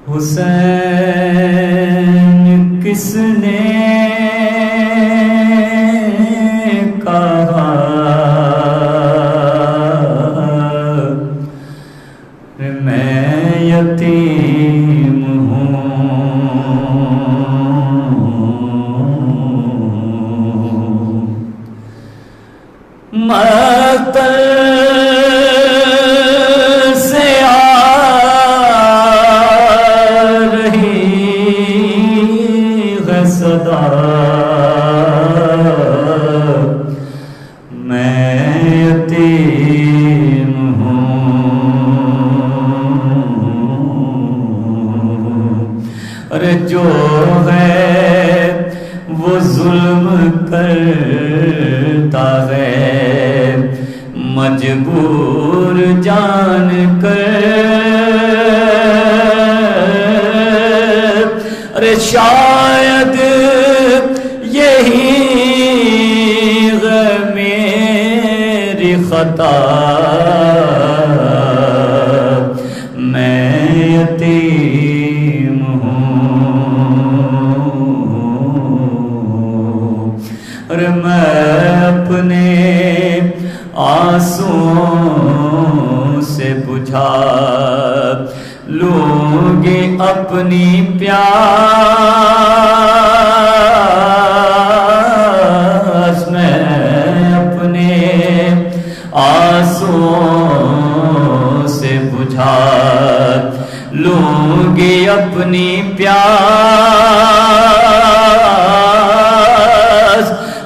حسین کس نے کہا میں یتیم ہوں مقتل سے صدا میں یتیم ہوں ارے جو ہے وہ ظلم کرتا ہے مجبور جان کر ارے شاید یہی میری خطا میں یتیم ہوں ارے میں اپنے آنسوں سے بجھا لوں گی اپنی پیاس میں اپنے آنسوں سے بجھا لوں گی اپنی پیاس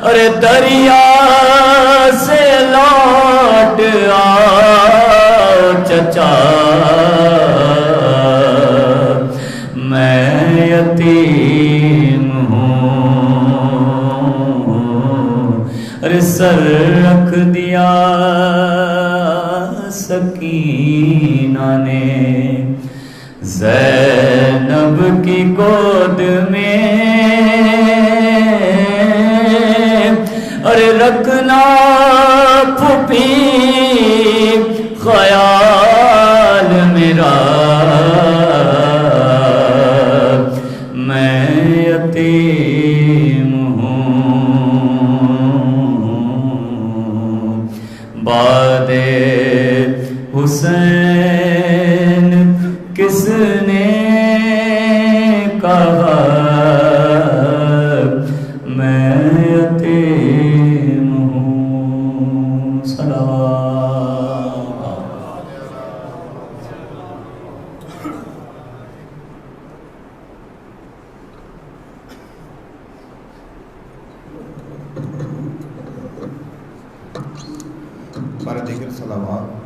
ارے دریا سے لوٹ آؤ چچا میں یتیم ہوں ارے سر رکھ دیا سکینہ نے زینب کی گود میں ارے رکھنا پھوپھی خیال میرا میں یتیم ہوں باد حسین کس نے کہا میں یتیم ہوں سلام بارہ دیگر صلوات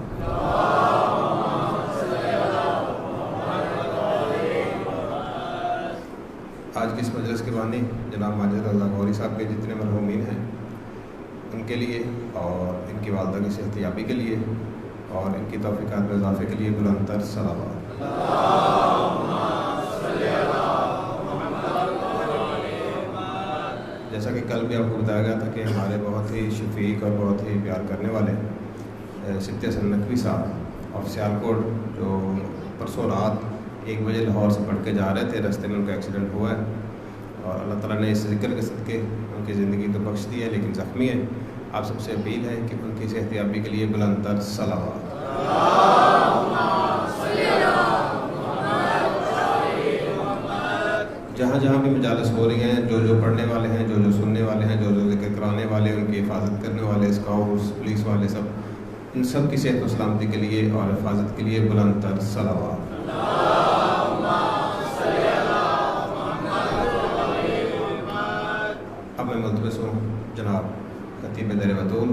آج کی اس مجلس کے بانی جناب ماجد اللہ غوری صاحب کے جتنے مرحومین ہیں ان کے لیے اور ان کی والدہ کی صحت یابی کے لیے اور ان کی توفیقات میں اضافے کے لیے بلند تر صلوات جیسا کہ کل بھی آپ کو بتایا گیا تھا کہ ہمارے بہت ہی شفیق اور بہت ہی پیار کرنے والے سبت حسن نقوی صاحب آف سیالکوٹ جو پرسوں رات 1 بجے لاہور سے پڑھ کے جا رہے تھے رستے میں ان کا ایکسیڈنٹ ہوا ہے اور اللہ تعالیٰ نے اس ذکر کے صدقے ان کی زندگی تو بخش دی ہے لیکن زخمی ہے آپ سب سے اپیل ہے کہ ان کی صحت یابی کے لیے بلند تر صلوات جہاں جہاں بھی مجالس ہو رہی ہیں جو جو پڑھنے والے ہیں جو جو سننے والے ہیں جو جو ذکر کرانے والے ان کی حفاظت کرنے والے اسکاؤٹس پولیس والے سب ان سب کی صحت و سلامتی کے لیے اور حفاظت کے لیے بلند تر صلوات اب میں ملتمس ہوں جناب خطیب در بطول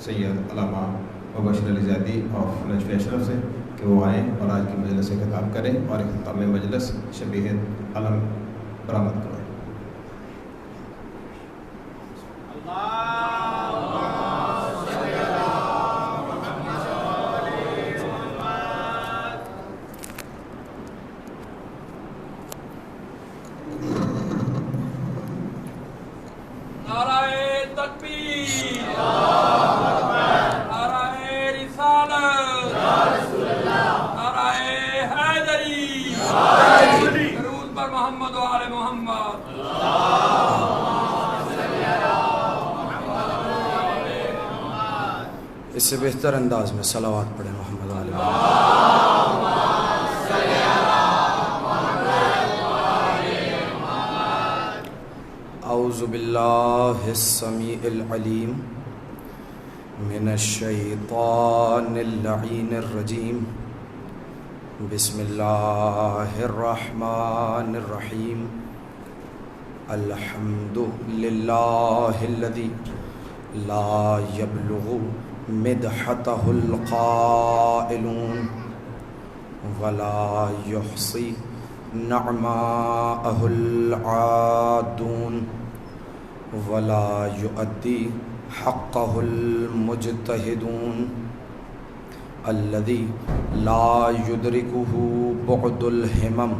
سید علامہ مبشر علی زیدی آف نجف اشرف سے کہ وہ آئیں اور آج کی مجلس سے خطاب کریں اور اختتام مجلس شبیہ علم برآمد کریں. اس سے بہتر انداز میں صلوات پڑھیں محمد علیہ اعوذ باللہ السمیع العلیم من الشیطان اللعین الرجیم بسم اللہ الرحمن الرحیم الحمد للہ الذی لا یبلغ مدحتہ القائلون ولا یحصی نعماءہ العادون ولا یؤدی حقہ المجتہدون الذی لا یدرکہ بعد الہمم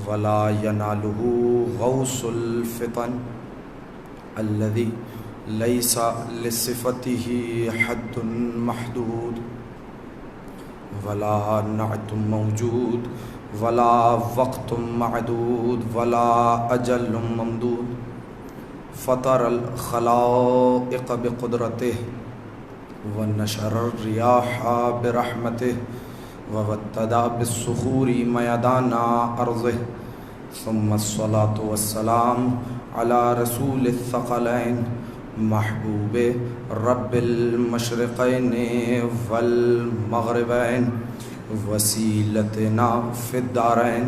ولا ینالہ غوث الفطن الذی لیس لصفتہ حد محدود ولا نعت موجود ولا وقت معدود ولا اجل ممدود فطر الخلائق بقدرته ونشر الرياح برحمته وابتدأ بالصخور ميدان أرضه ثم الصلاة والسلام على رسول الثقلين محبوب رب المشرقين والمغربين وسيلتنا في الدارين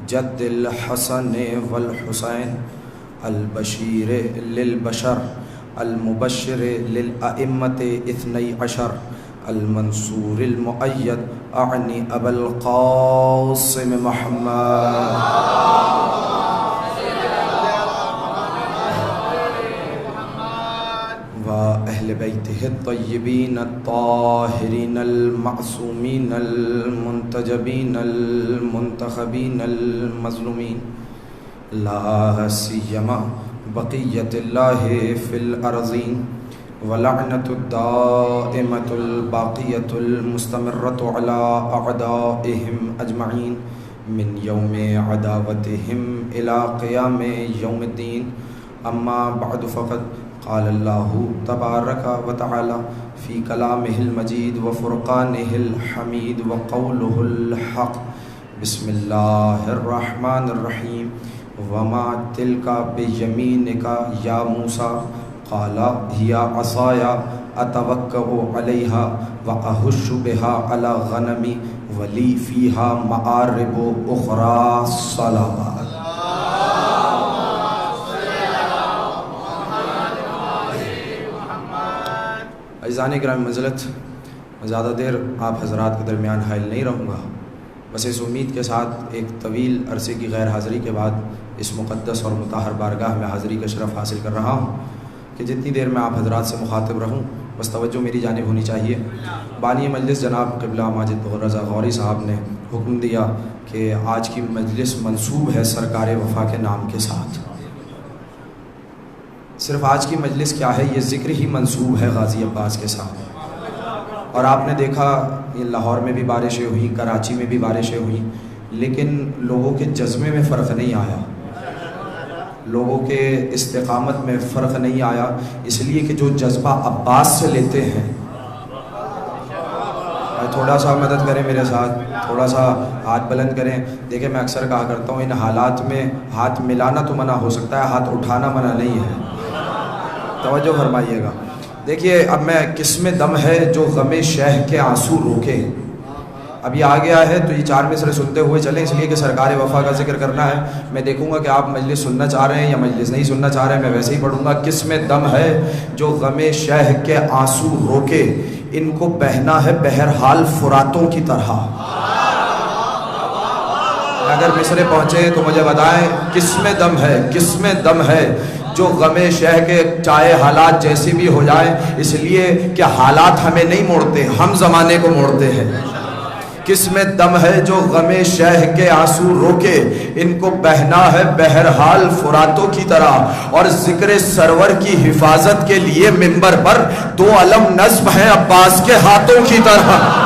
جد الحسن والحسين البشیر للبشر المبشر للأئمة 12 المنصور المؤید اعنی ابا القاسم محمد و اہل بیتہ الطیبین الطاہرین المعصومین المنتجبین المنتخبین المظلومین لا سیما بقیت اللہ فی الارضین ولعنت الدائمۃ الباقیۃ المستمرۃ علی اعدائہم اجمعین من یوم عداوتہم الی قیام یوم الدین اما بعد فقد قال اللہ تبارک و تعالی فی کلامہ المجید و فرقانہ الحمید و قولہ الحق بسم اللہ الرحمن الرحیم وما تلک بیمینک یا موسیٰ قال ہی عصای اتوکأ علیہا واہش بہا علی غنمی ولی فیہا مآرب اخری صلوات. عزیزان کرام منزلت، زیادہ دیر آپ حضرات کے درمیان حائل نہیں رہوں گا، بس اس امید کے ساتھ ایک طویل عرصے کی غیر حاضری کے بعد اس مقدس اور مطہر بارگاہ میں حاضری کا شرف حاصل کر رہا ہوں کہ جتنی دیر میں آپ حضرات سے مخاطب رہوں بس توجہ میری جانب ہونی چاہیے. بانی مجلس جناب قبلہ ماجد رضا غوری صاحب نے حکم دیا کہ آج کی مجلس منسوب ہے سرکار وفا کے نام کے ساتھ. صرف آج کی مجلس کیا ہے، یہ ذکر ہی منسوب ہے غازی عباس کے ساتھ. اور آپ نے دیکھا یہ لاہور میں بھی بارشیں ہوئیں، کراچی میں بھی بارشیں ہوئیں، لیکن لوگوں کے جذبے میں فرق نہیں آیا، لوگوں کے استقامت میں فرق نہیں آیا، اس لیے کہ جو جذبہ عباس سے لیتے ہیں. تھوڑا سا مدد کریں میرے ساتھ، تھوڑا سا ہاتھ بلند کریں. دیکھیں میں اکثر کہا کرتا ہوں ان حالات میں ہاتھ ملانا تو منع ہو سکتا ہے، ہاتھ اٹھانا منع نہیں ہے. توجہ فرمائیے گا. دیکھیے اب میں کس میں دم ہے جو غم شہ کے آنسو روکے. اب یہ آ گیا ہے تو یہ 4 مصرے سنتے ہوئے چلیں، اس لیے کہ سرکار وفا کا ذکر کرنا ہے. میں دیکھوں گا کہ آپ مجلس سننا چاہ رہے ہیں یا مجلس نہیں سننا چاہ رہے ہیں، میں ویسے ہی پڑھوں گا. کس میں دم ہے جو غم شہ کے آنسو روکے، ان کو بہنا ہے بہرحال فراتوں کی طرح. اگر مصرے پہنچے تو مجھے بتائیں کس میں دم ہے، کس میں دم ہے جو غم شہ کے، چاہے حالات جیسی بھی ہو جائیں، اس لیے کہ حالات ہمیں نہیں موڑتے، ہم زمانے کو موڑتے ہیں. کس میں دم ہے جو غم شہ کے آنسو روکے، ان کو بہنا ہے بہرحال فراتوں کی طرح. اور ذکر سرور کی حفاظت کے لیے منبر پر 2 علم نصب ہیں عباس کے ہاتھوں کی طرح.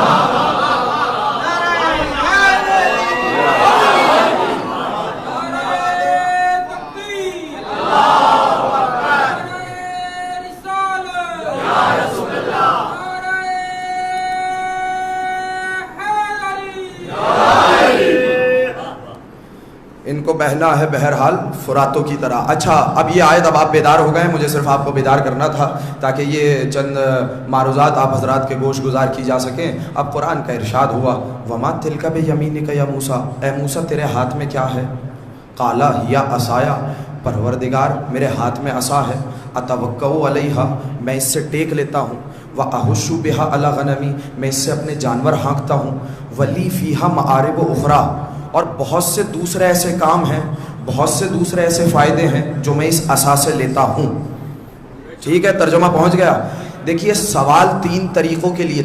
کو بہنا ہے بہرحال فراتوں کی طرح. اچھا اب یہ آیت اب آپ بیدار ہو گئے ہیں, مجھے صرف آپ کو بیدار کرنا تھا تاکہ یہ چند معروضات آپ حضرات کے گوش گزار کی جا سکیں. اب قرآن کا ارشاد ہوا وما تلک بیمینک یا موسیٰ, اے موسیٰ تیرے ہاتھ میں کیا ہے؟ قالا یا عصایا, پروردگار میرے ہاتھ میں عصا ہے. اتوکؤ علیہا, میں اس سے ٹیک لیتا ہوں. واحش بہا علی غنمی, میں اس سے اپنے جانور ہانکتا ہوں. ولی فیہا معارب اخری, اور بہت سے دوسرے ایسے کام ہیں, بہت سے دوسرے ایسے فائدے ہیں جو میں اس عصا سے لیتا ہوں. ٹھیک ہے, ترجمہ پہنچ گیا. دیکھیے سوال تین طریقوں کے لیے,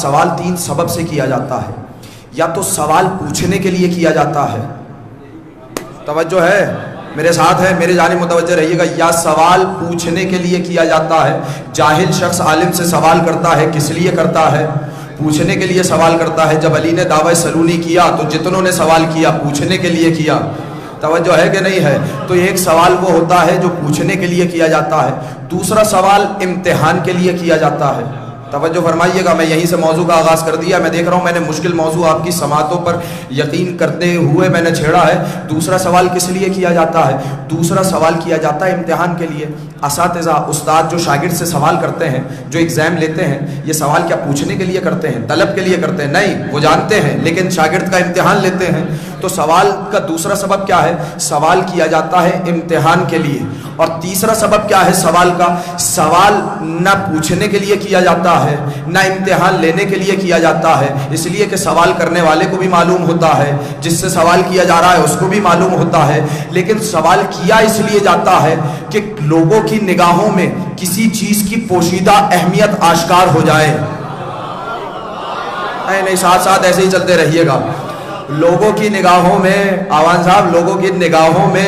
سوال تین سبب سے کیا جاتا ہے. یا تو سوال پوچھنے کے لیے کیا جاتا ہے, توجہ ہے میرے ساتھ ہے, میرے جانب متوجہ رہیے گا, یا سوال پوچھنے کے لیے کیا جاتا ہے. جاہل شخص عالم سے سوال کرتا ہے, کس لیے کرتا ہے؟ پوچھنے کے لیے سوال کرتا ہے. جب علی نے دعوی سلونی کیا تو جتنوں نے سوال کیا پوچھنے کے لیے کیا. توجہ ہے کہ نہیں ہے؟ تو ایک سوال وہ ہوتا ہے جو پوچھنے کے لیے کیا جاتا ہے. دوسرا سوال امتحان کے لیے کیا جاتا ہے. توجہ فرمائیے گا, میں یہیں سے موضوع کا آغاز کر دیا. میں دیکھ رہا ہوں میں نے مشکل موضوع آپ کی سماعتوں پر یقین کرتے ہوئے میں نے چھیڑا ہے. دوسرا سوال کس لیے کیا جاتا ہے؟ دوسرا سوال کیا جاتا ہے امتحان کے لیے. اساتذہ استاد جو شاگرد سے سوال کرتے ہیں, جو ایگزام لیتے ہیں, یہ سوال کیا پوچھنے کے لیے کرتے ہیں, طلب کے لیے کرتے ہیں؟ نہیں, وہ جانتے ہیں لیکن شاگرد کا امتحان لیتے ہیں. تو سوال کا دوسرا سبب کیا ہے؟ سوال کیا جاتا ہے امتحان کے لیے. اور تیسرا سبب کیا ہے سوال کا؟ سوال نہ پوچھنے کے لیے کیا جاتا ہے, نہ امتحان لینے کے لیے کیا جاتا ہے. اس لیے کہ سوال کرنے والے کو بھی معلوم ہوتا ہے, جس سے سوال کیا جا رہا ہے اس کو بھی معلوم ہوتا ہے. لیکن سوال کیا اس لیے جاتا ہے کہ لوگوں کی نگاہوں میں کسی چیز کی پوشیدہ اہمیت آشکار ہو جائے. نہیں, ساتھ ساتھ ایسے ہی چلتے رہیے گا. لوگوں کی نگاہوں میں, آوان صاحب, لوگوں کی نگاہوں میں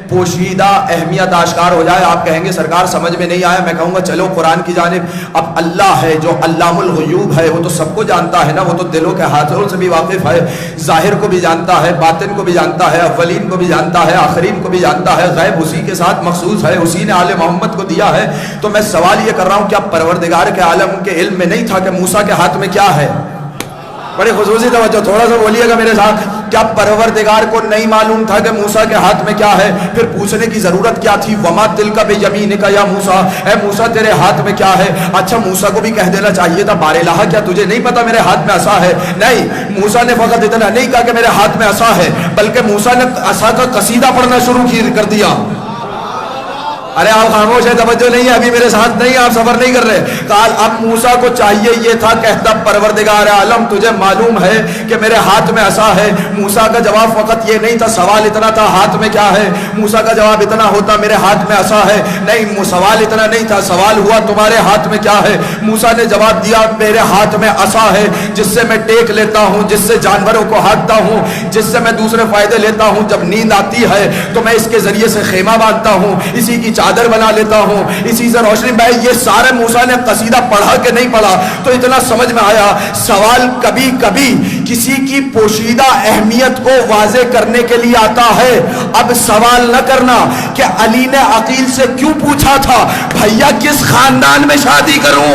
پوشیدہ اہمیت آشکار ہو جائے. آپ کہیں گے سرکار سمجھ میں نہیں آیا. میں کہوں گا چلو قرآن کی جانب. اب اللہ ہے جو علام الغیوب ہے, وہ تو سب کو جانتا ہے نا, وہ تو دلوں کے حالوں سے بھی واقف ہے, ظاہر کو بھی جانتا ہے, باطن کو بھی جانتا ہے, اولین کو بھی جانتا ہے, آخرین کو بھی جانتا ہے. غیب اسی کے ساتھ مخصوص ہے, اسی نے آل محمد کو دیا ہے. تو میں سوال یہ کر رہا ہوں, کیا پروردگار کے عالم کے علم میں نہیں تھا کہ موسیٰ کے ہاتھ میں کیا ہے؟ بڑی خصوصی توجہ, تھوڑا سا بولیے گا میرے ساتھ. کیا پروردگار کو نہیں معلوم تھا کہ موسیٰ کے ہاتھ میں کیا ہے؟ پھر پوچھنے کی ضرورت کیا تھی؟ وما تلک بیمینک یا موسیٰ, اے موسیٰ تیرے ہاتھ میں کیا ہے؟ اچھا موسیٰ کو بھی کہہ دینا چاہیے تھا بارالہ کیا تجھے نہیں پتا میرے ہاتھ میں عصا ہے؟ نہیں, موسیٰ نے فقط اتنا نہیں کہا کہ میرے ہاتھ میں عصا ہے, بلکہ موسیٰ نے عصا کا قصیدہ پڑھنا شروع کر دیا. ارے آپ خاموش ہے, توجہ نہیں ہے ابھی میرے ساتھ, نہیں آپ سفر نہیں کر رہے. قال, اب موسیٰ کو چاہیے یہ تھا کہتا پروردگار عالم تجھے معلوم ہے کہ میرے ہاتھ میں عصا ہے. موسیٰ کا جواب فقط یہ نہیں تھا, سوال اتنا تھا ہاتھ میں کیا ہے. موسیٰ کا جواب اتنا ہوتا میرے ہاتھ میں عصا ہے. نہیں, سوال اتنا نہیں تھا, سوال ہوا تمہارے ہاتھ میں کیا ہے. موسیٰ نے جواب دیا میرے ہاتھ میں عصا ہے, جس سے میں ٹیک لیتا ہوں, جس سے جانوروں کو ہانکتا ہوں, جس سے میں دوسرے فائدے لیتا ہوں. جب نیند آتی ہے تو میں اس کے ذریعے سے خیمہ باندھتا ہوں, اسی کی چادر بنا لیتا ہوں, اسی سے روشنی. میں یہ سارے موسیٰ نے قصیدہ پڑھا کہ نہیں پڑھا؟ تو اتنا سمجھ میں آیا سوال کبھی کبھی کسی کی پوشیدہ اہمیت کو واضح کرنے کے لیے آتا ہے. اب سوال نہ کرنا کہ علی نے عقیل سے کیوں پوچھا تھا بھیا کس خاندان میں شادی کروں.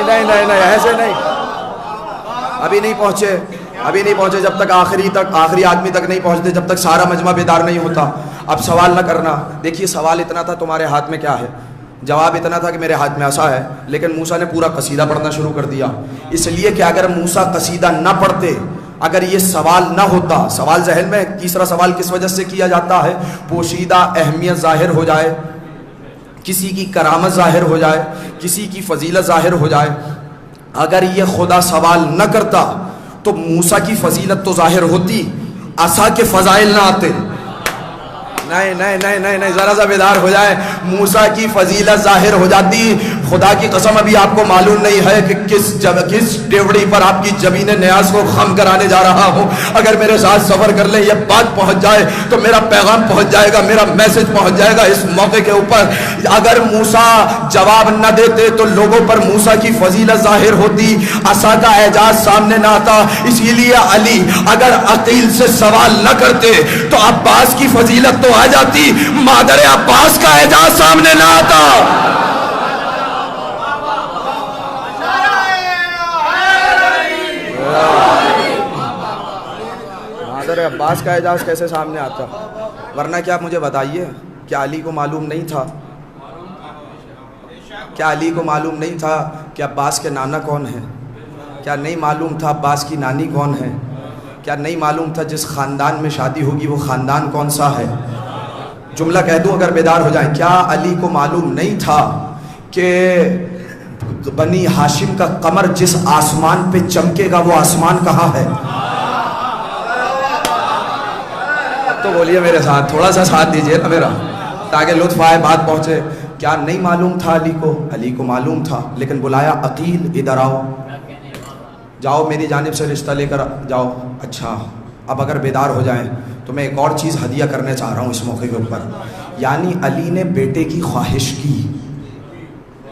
نہیں, ایسے نہیں, ابھی نہیں پہنچے, ابھی نہیں پہنچے. جب تک آخری آدمی تک نہیں پہنچتے, جب تک سارا مجمع بیدار نہیں ہوتا. اب سوال نہ کرنا. دیکھیے سوال اتنا تھا تمہارے ہاتھ میں کیا ہے, جواب اتنا تھا کہ میرے ہاتھ میں عصا ہے. لیکن موسیٰ نے پورا قصیدہ پڑھنا شروع کر دیا, اس لیے کہ اگر موسیٰ قصیدہ نہ پڑھتے, اگر یہ سوال نہ ہوتا. سوال ذہن میں, تیسرا سوال کس وجہ سے کیا جاتا ہے؟ پوشیدہ اہمیت ظاہر ہو جائے, کسی کی کرامت ظاہر ہو جائے, کسی کی فضیلت ظاہر ہو جائے. اگر یہ خدا سوال نہ کرتا تو موسیٰ کی فضیلت تو ظاہر ہوتی, عصا کے فضائل نہ آتے. نہیں, ذرا سا بیدار ہو جائے. موسیٰ کی فضیلت ظاہر ہو جاتی. خدا کی قسم ابھی آپ کو معلوم نہیں ہے کہ کس ڈیوڑی پر آپ کی جبین نیاز کو خم کرانے جا رہا ہوں. اگر میرے ساتھ سفر کر لیں, یہ بات پہنچ جائے تو میرا پیغام پہنچ جائے گا, میرا میسج پہنچ جائے گا اس موقع کے اوپر. اگر موسیٰ جواب نہ دیتے تو لوگوں پر موسیٰ کی فضیلت ظاہر ہوتی, عصا کا اعجاز سامنے نہ آتا. اسی لیے علی اگر عقیل سے سوال نہ کرتے تو عباس کی فضیلت تو آ جاتی, مادر عباس کا اعجاز سامنے نہ آتا. مادر باس کا اعجاز کیسے سامنے آتا؟ ورنہ کیا مجھے بتائیے، کیا علی کو معلوم نہیں تھا؟ کیا علی کو معلوم نہیں تھا کہ عباس کے نانا کون ہیں؟ کیا نہیں معلوم تھا عباس کی نانی کون ہے؟ کیا نہیں معلوم تھا جس خاندان میں شادی ہوگی وہ خاندان کون سا ہے؟ جملہ کہہ دوں اگر بیدار ہو جائیں، کیا علی کو معلوم نہیں تھا کہ بنی ہاشم کا قمر جس آسمان پہ چمکے گا وہ آسمان کہاں ہے؟ اب تو بولیے میرے ساتھ، تھوڑا سا ساتھ دیجئے نا میرا، تاکہ لطف آئے، بات پہنچے۔ کیا نہیں معلوم تھا علی کو؟ علی کو معلوم تھا، لیکن بلایا عقیل ادھر آؤ، جاؤ میری جانب سے رشتہ لے کر جاؤ۔ اچھا اب اگر بیدار ہو جائیں تو میں ایک اور چیز ہدیہ کرنے چاہ رہا ہوں اس موقع کے اوپر، یعنی علی نے بیٹے کی خواہش کی،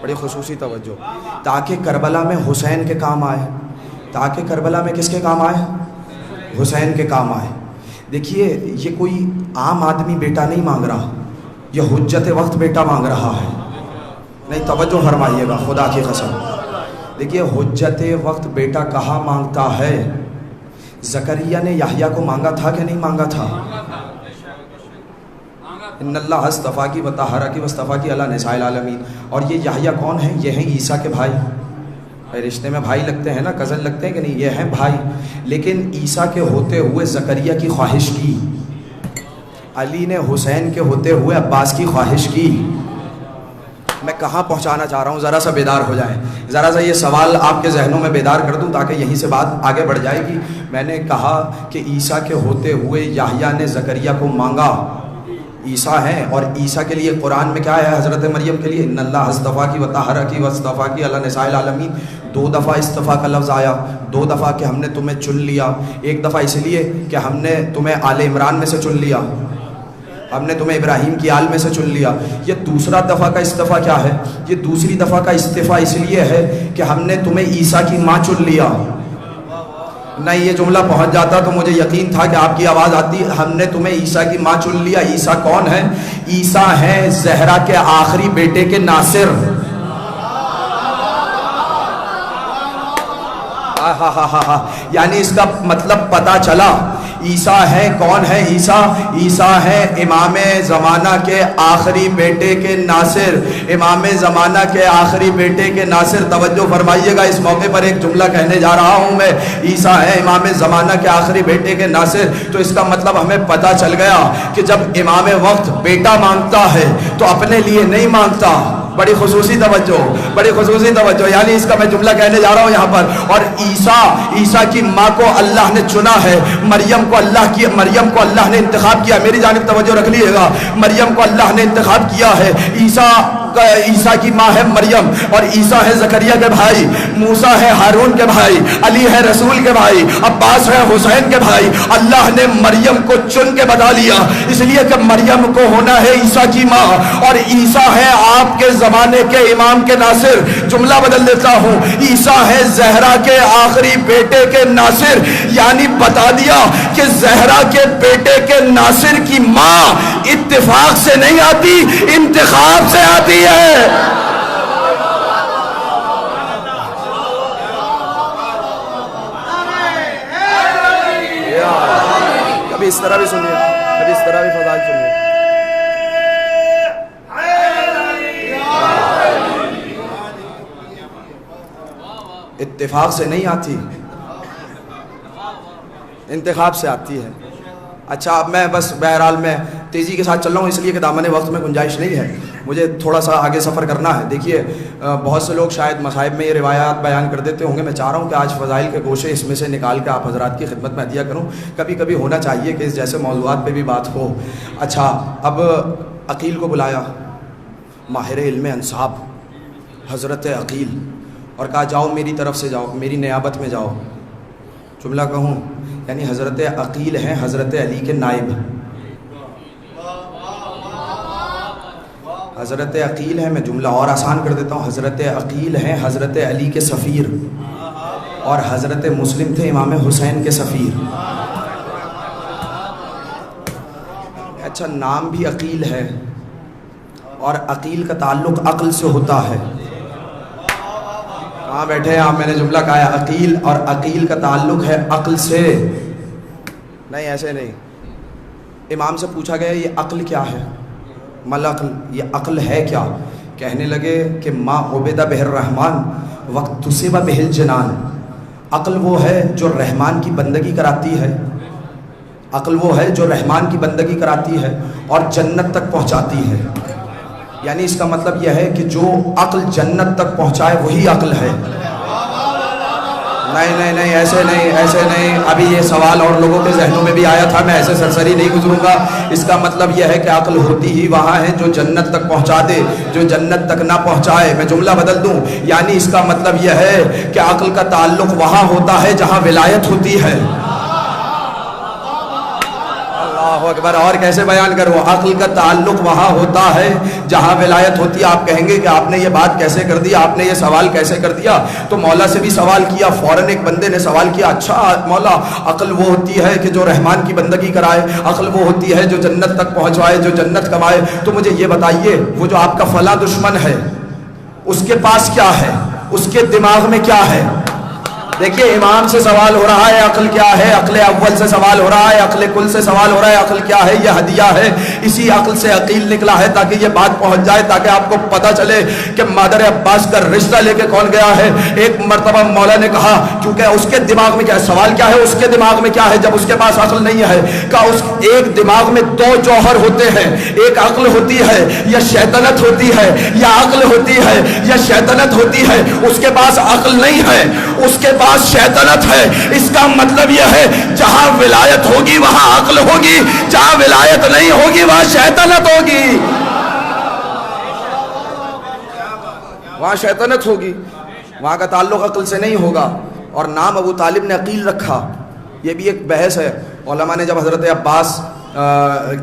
بڑی خصوصی توجہ، تاکہ کربلا میں حسین کے کام آئے، تاکہ کربلا میں کس کے کام آئے؟ حسین کے کام آئے۔ دیکھیے یہ کوئی عام آدمی بیٹا نہیں مانگ رہا، یہ حجت وقت بیٹا مانگ رہا ہے۔ نہیں توجہ فرمائیے گا خدا کی قسم، دیکھیے حجت وقت بیٹا کہاں مانگتا ہے؟ زکریا نے یحییٰ کو مانگا تھا کہ نہیں مانگا تھا؟ ان اللہ اصطفاکی و طہرکی واصطفاکی علی نساء العالمین۔ اور یہ یحییٰ کون ہیں؟ یہ ہیں عیسیٰ کے بھائی، رشتے میں بھائی لگتے ہیں نا، کزن لگتے ہیں کہ نہیں؟ یہ ہیں بھائی، لیکن عیسیٰ کے ہوتے ہوئے زکریا کی خواہش کی، علی نے حسین کے ہوتے ہوئے عباس کی خواہش کی۔ میں کہاں پہنچانا چاہ رہا ہوں، ذرا سا بیدار ہو جائیں، ذرا سا یہ سوال آپ کے ذہنوں میں بیدار کر دوں تاکہ یہیں سے بات آگے بڑھ جائے گی۔ میں نے کہا کہ عیسیٰ کے ہوتے ہوئے یحییٰ نے زکریا کو مانگا، عیسیٰ ہیں، اور عیسیٰ کے لیے قرآن میں کیا ہے؟ حضرت مریم کے لیے ان اللہ اصطفاکی و طہرکی واصطفاکی علی نساء العالمین۔ 2 دفعہ استفاء کا لفظ آیا، 2 دفعہ کہ ہم نے تمہیں چن لیا، ایک دفعہ اس لیے کہ ہم نے تمہیں آل عمران میں سے چن لیا، ہم نے تمہیں ابراہیم کی آل میں سے چن لیا۔ یہ دوسرا دفعہ کا استفاء کیا ہے؟ یہ دوسری دفعہ کا استفاء اس لیے ہے کہ ہم نے تمہیں عیسیٰ کی ماں چن لیا۔ نہیں یہ جملہ پہنچ جاتا تو مجھے یقین تھا کہ آپ کی آواز آتی، ہم نے تمہیں عیسیٰ کی ماں چن لیا۔ عیسیٰ کون ہے؟ عیسیٰ ہیں زہرا کے آخری بیٹے کے ناصر۔ یعنی اس کا مطلب پتا چلا، عیسیٰ ہے کون ہے؟ عیسیٰ ہے امام زمانہ کے آخری بیٹے کے ناصر، امام زمانہ کے آخری بیٹے کے ناصر۔ توجہ فرمائیے گا، اس موقع پر ایک جملہ کہنے جا رہا ہوں میں، عیسیٰ ہے امام زمانہ کے آخری بیٹے کے ناصر، تو اس کا مطلب ہمیں پتہ چل گیا کہ جب امام وقت بیٹا مانگتا ہے تو اپنے لیے نہیں مانگتا۔ بڑی خصوصی توجہ، بڑی خصوصی توجہ، یعنی اس کا میں جملہ کہنے جا رہا ہوں یہاں پر۔ اور عیسیٰ کی ماں کو اللہ نے چنا ہے، مریم کو اللہ نے انتخاب کیا۔ میری جانب توجہ رکھ لیے گا، مریم کو اللہ نے انتخاب کیا ہے۔ عیسیٰ کی ماں ہے مریم، اور عیسیٰ ہے زکریا کے بھائی، موسیٰ ہے ہارون کے بھائی، علی ہے رسول کے بھائی، عباس ہے حسین کے بھائی۔ اللہ نے مریم کو چن کے بتا لیا، اس لیے کہ مریم کو ہونا ہے عیسیٰ کی ماں، اور عیسیٰ ہے آپ کے زمانے کے امام کے ناصر۔ جملہ بدل دیتا ہوں، عیسیٰ ہے زہرا کے آخری بیٹے کے ناصر، یعنی بتا دیا کہ زہرا کے بیٹے کے ناصر کی ماں اتفاق سے نہیں آتی، انتخاب سے آتی ہے۔ کبھی اس طرح بھی سنیے، کبھی اس طرح بھی فضائل سنیے۔ اتفاق سے نہیں آتی، انتخاب سے آتی ہے۔ اچھا اب میں بس بہرحال میں تیزی کے ساتھ چل رہا ہوں، اس لیے کہ دامن وقت میں گنجائش نہیں ہے، مجھے تھوڑا سا آگے سفر کرنا ہے۔ دیکھیے بہت سے لوگ شاید مصائب میں یہ روایات بیان کر دیتے ہوں گے، میں چاہ رہا ہوں کہ آج فضائل کے گوشے اس میں سے نکال کے آپ حضرات کی خدمت میں عطیہ کروں۔ کبھی کبھی ہونا چاہیے کہ اس جیسے موضوعات پہ بھی بات ہو۔ اچھا اب عقیل کو بلایا، ماہر علم انساب حضرت عقیل، اور کہا جاؤ میری طرف سے جاؤ، میری نیابت میں جاؤ۔ جملہ کہوں یعنی حضرت عقیل ہیں حضرت علی کے نائب، حضرت عقیل ہیں، میں جملہ اور آسان کر دیتا ہوں، حضرت عقیل ہیں حضرت علی کے سفیر، اور حضرت مسلم تھے امام حسین کے سفیر۔ اچھا نام بھی عقیل ہے، اور عقیل کا تعلق عقل سے ہوتا ہے۔ کہاں بیٹھے ہیں آپ؟ میں نے جملہ کہا ہے عقیل، اور عقیل کا تعلق ہے عقل سے، نہیں ایسے نہیں، امام سے پوچھا گیا یہ عقل کیا ہے؟ مل عقل، یہ عقل ہے کیا؟ کہنے لگے کہ ما عبد بہ الرحمن وقت تصب بہ الجنان، عقل وہ ہے جو رحمان کی بندگی کراتی ہے، عقل وہ ہے جو رحمان کی بندگی کراتی ہے اور جنت تک پہنچاتی ہے. یعنی اس کا مطلب یہ ہے کہ جو عقل جنت تک پہنچائے وہی عقل ہے. نہیں ایسے نہیں. ابھی یہ سوال اور لوگوں کے ذہنوں میں بھی آیا تھا، میں ایسے سرسری نہیں گزروں گا. اس کا مطلب یہ ہے کہ عقل ہوتی ہی وہاں ہے جو جنت تک پہنچا دے، جو جنت تک نہ پہنچائے. میں جملہ بدل دوں، یعنی اس کا مطلب یہ ہے کہ عقل کا تعلق وہاں ہوتا ہے جہاں ولایت ہوتی ہے. اللہ اکبر. اور کیسے بیان کروں؟ عقل کا تعلق وہاں ہوتا ہے جہاں ولایت ہوتی ہے. آپ کہیں گے کہ آپ نے یہ بات کیسے کر دی، آپ نے یہ سوال کیسے کر دیا؟ تو مولا سے بھی سوال کیا، فوراً ایک بندے نے سوال کیا، اچھا مولا عقل وہ ہوتی ہے کہ جو رحمان کی بندگی کرائے، عقل وہ ہوتی ہے جو جنت تک پہنچوائے، جو جنت کمائے. تو مجھے یہ بتائیے وہ جو آپ کا فلاں دشمن ہے اس کے پاس کیا ہے، اس کے دماغ میں کیا ہے؟ دیکھیے امام سے سوال ہو رہا ہے عقل کیا ہے، عقل اول سے سوال ہو رہا ہے، عقل کل سے سوال ہو رہا ہے عقل کیا ہے. یہ ہدیہ ہے، اسی عقل سے عقیل نکلا ہے تاکہ یہ بات پہنچ جائے، تاکہ آپ کو پتہ چلے کہ مادر عباس کا رشتہ لے کے کون گیا ہے. ایک مرتبہ مولا نے کہا کیونکہ اس کے دماغ میں کیا ہے، سوال کیا ہے اس کے دماغ میں کیا ہے جب اس کے پاس عقل نہیں ہے. کہا اس ایک دماغ میں دو جوہر ہوتے ہیں، ایک عقل ہوتی ہے یا شیطنت ہوتی ہے، یا عقل ہوتی ہے یا شیطنت ہوتی ہے. اس کے پاس عقل نہیں ہے، اس کے پاس شیطنت ہے. اس کا مطلب یہ ہے جہاں ولایت ہوگی وہاں عقل ہوگی، جہاں ولایت نہیں ہوگی وہاں شیطنت ہوگی. وہاں شیطنت ہوگی، وہاں کا تعلق عقل سے نہیں ہوگا. اور نام ابو طالب نے عقیل رکھا، یہ بھی ایک بحث ہے. علماء نے جب حضرت عباس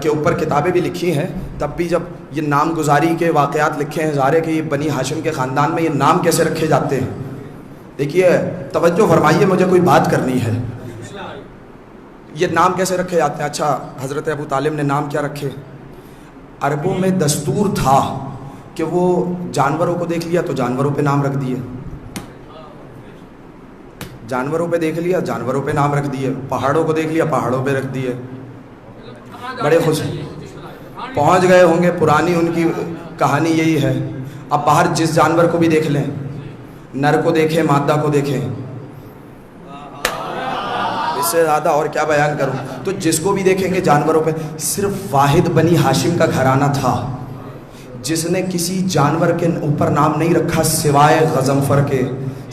کے اوپر کتابیں بھی لکھی ہیں تب بھی جب یہ نام گزاری کے واقعات لکھے ہیں، ظاہر ہے کہ یہ بنی ہاشم کے خاندان میں یہ نام کیسے رکھے جاتے ہیں. دیکھیے توجہ فرمائیے، مجھے کوئی بات کرنی ہے. یہ نام کیسے رکھے جاتے ہیں؟ اچھا حضرت ابو طالب نے نام کیا رکھے؟ عربوں میں دستور تھا کہ وہ جانوروں کو دیکھ لیا تو جانوروں پہ نام رکھ دیے، جانوروں پہ دیکھ لیا جانوروں پہ نام رکھ دیے، پہاڑوں کو دیکھ لیا پہاڑوں پہ رکھ دیے. بڑے خوش پہنچ گئے ہوں گے، پرانی ان کی کہانی یہی ہے. اب باہر جس جانور کو بھی دیکھ لیں، نر کو دیکھیں مادہ کو دیکھیں، اس سے زیادہ اور کیا بیان کروں. تو جس کو بھی دیکھیں گے جانوروں پہ. صرف واحد بنی ہاشم کا گھرانہ تھا جس نے کسی جانور کے اوپر نام نہیں رکھا سوائے غضنفر کے،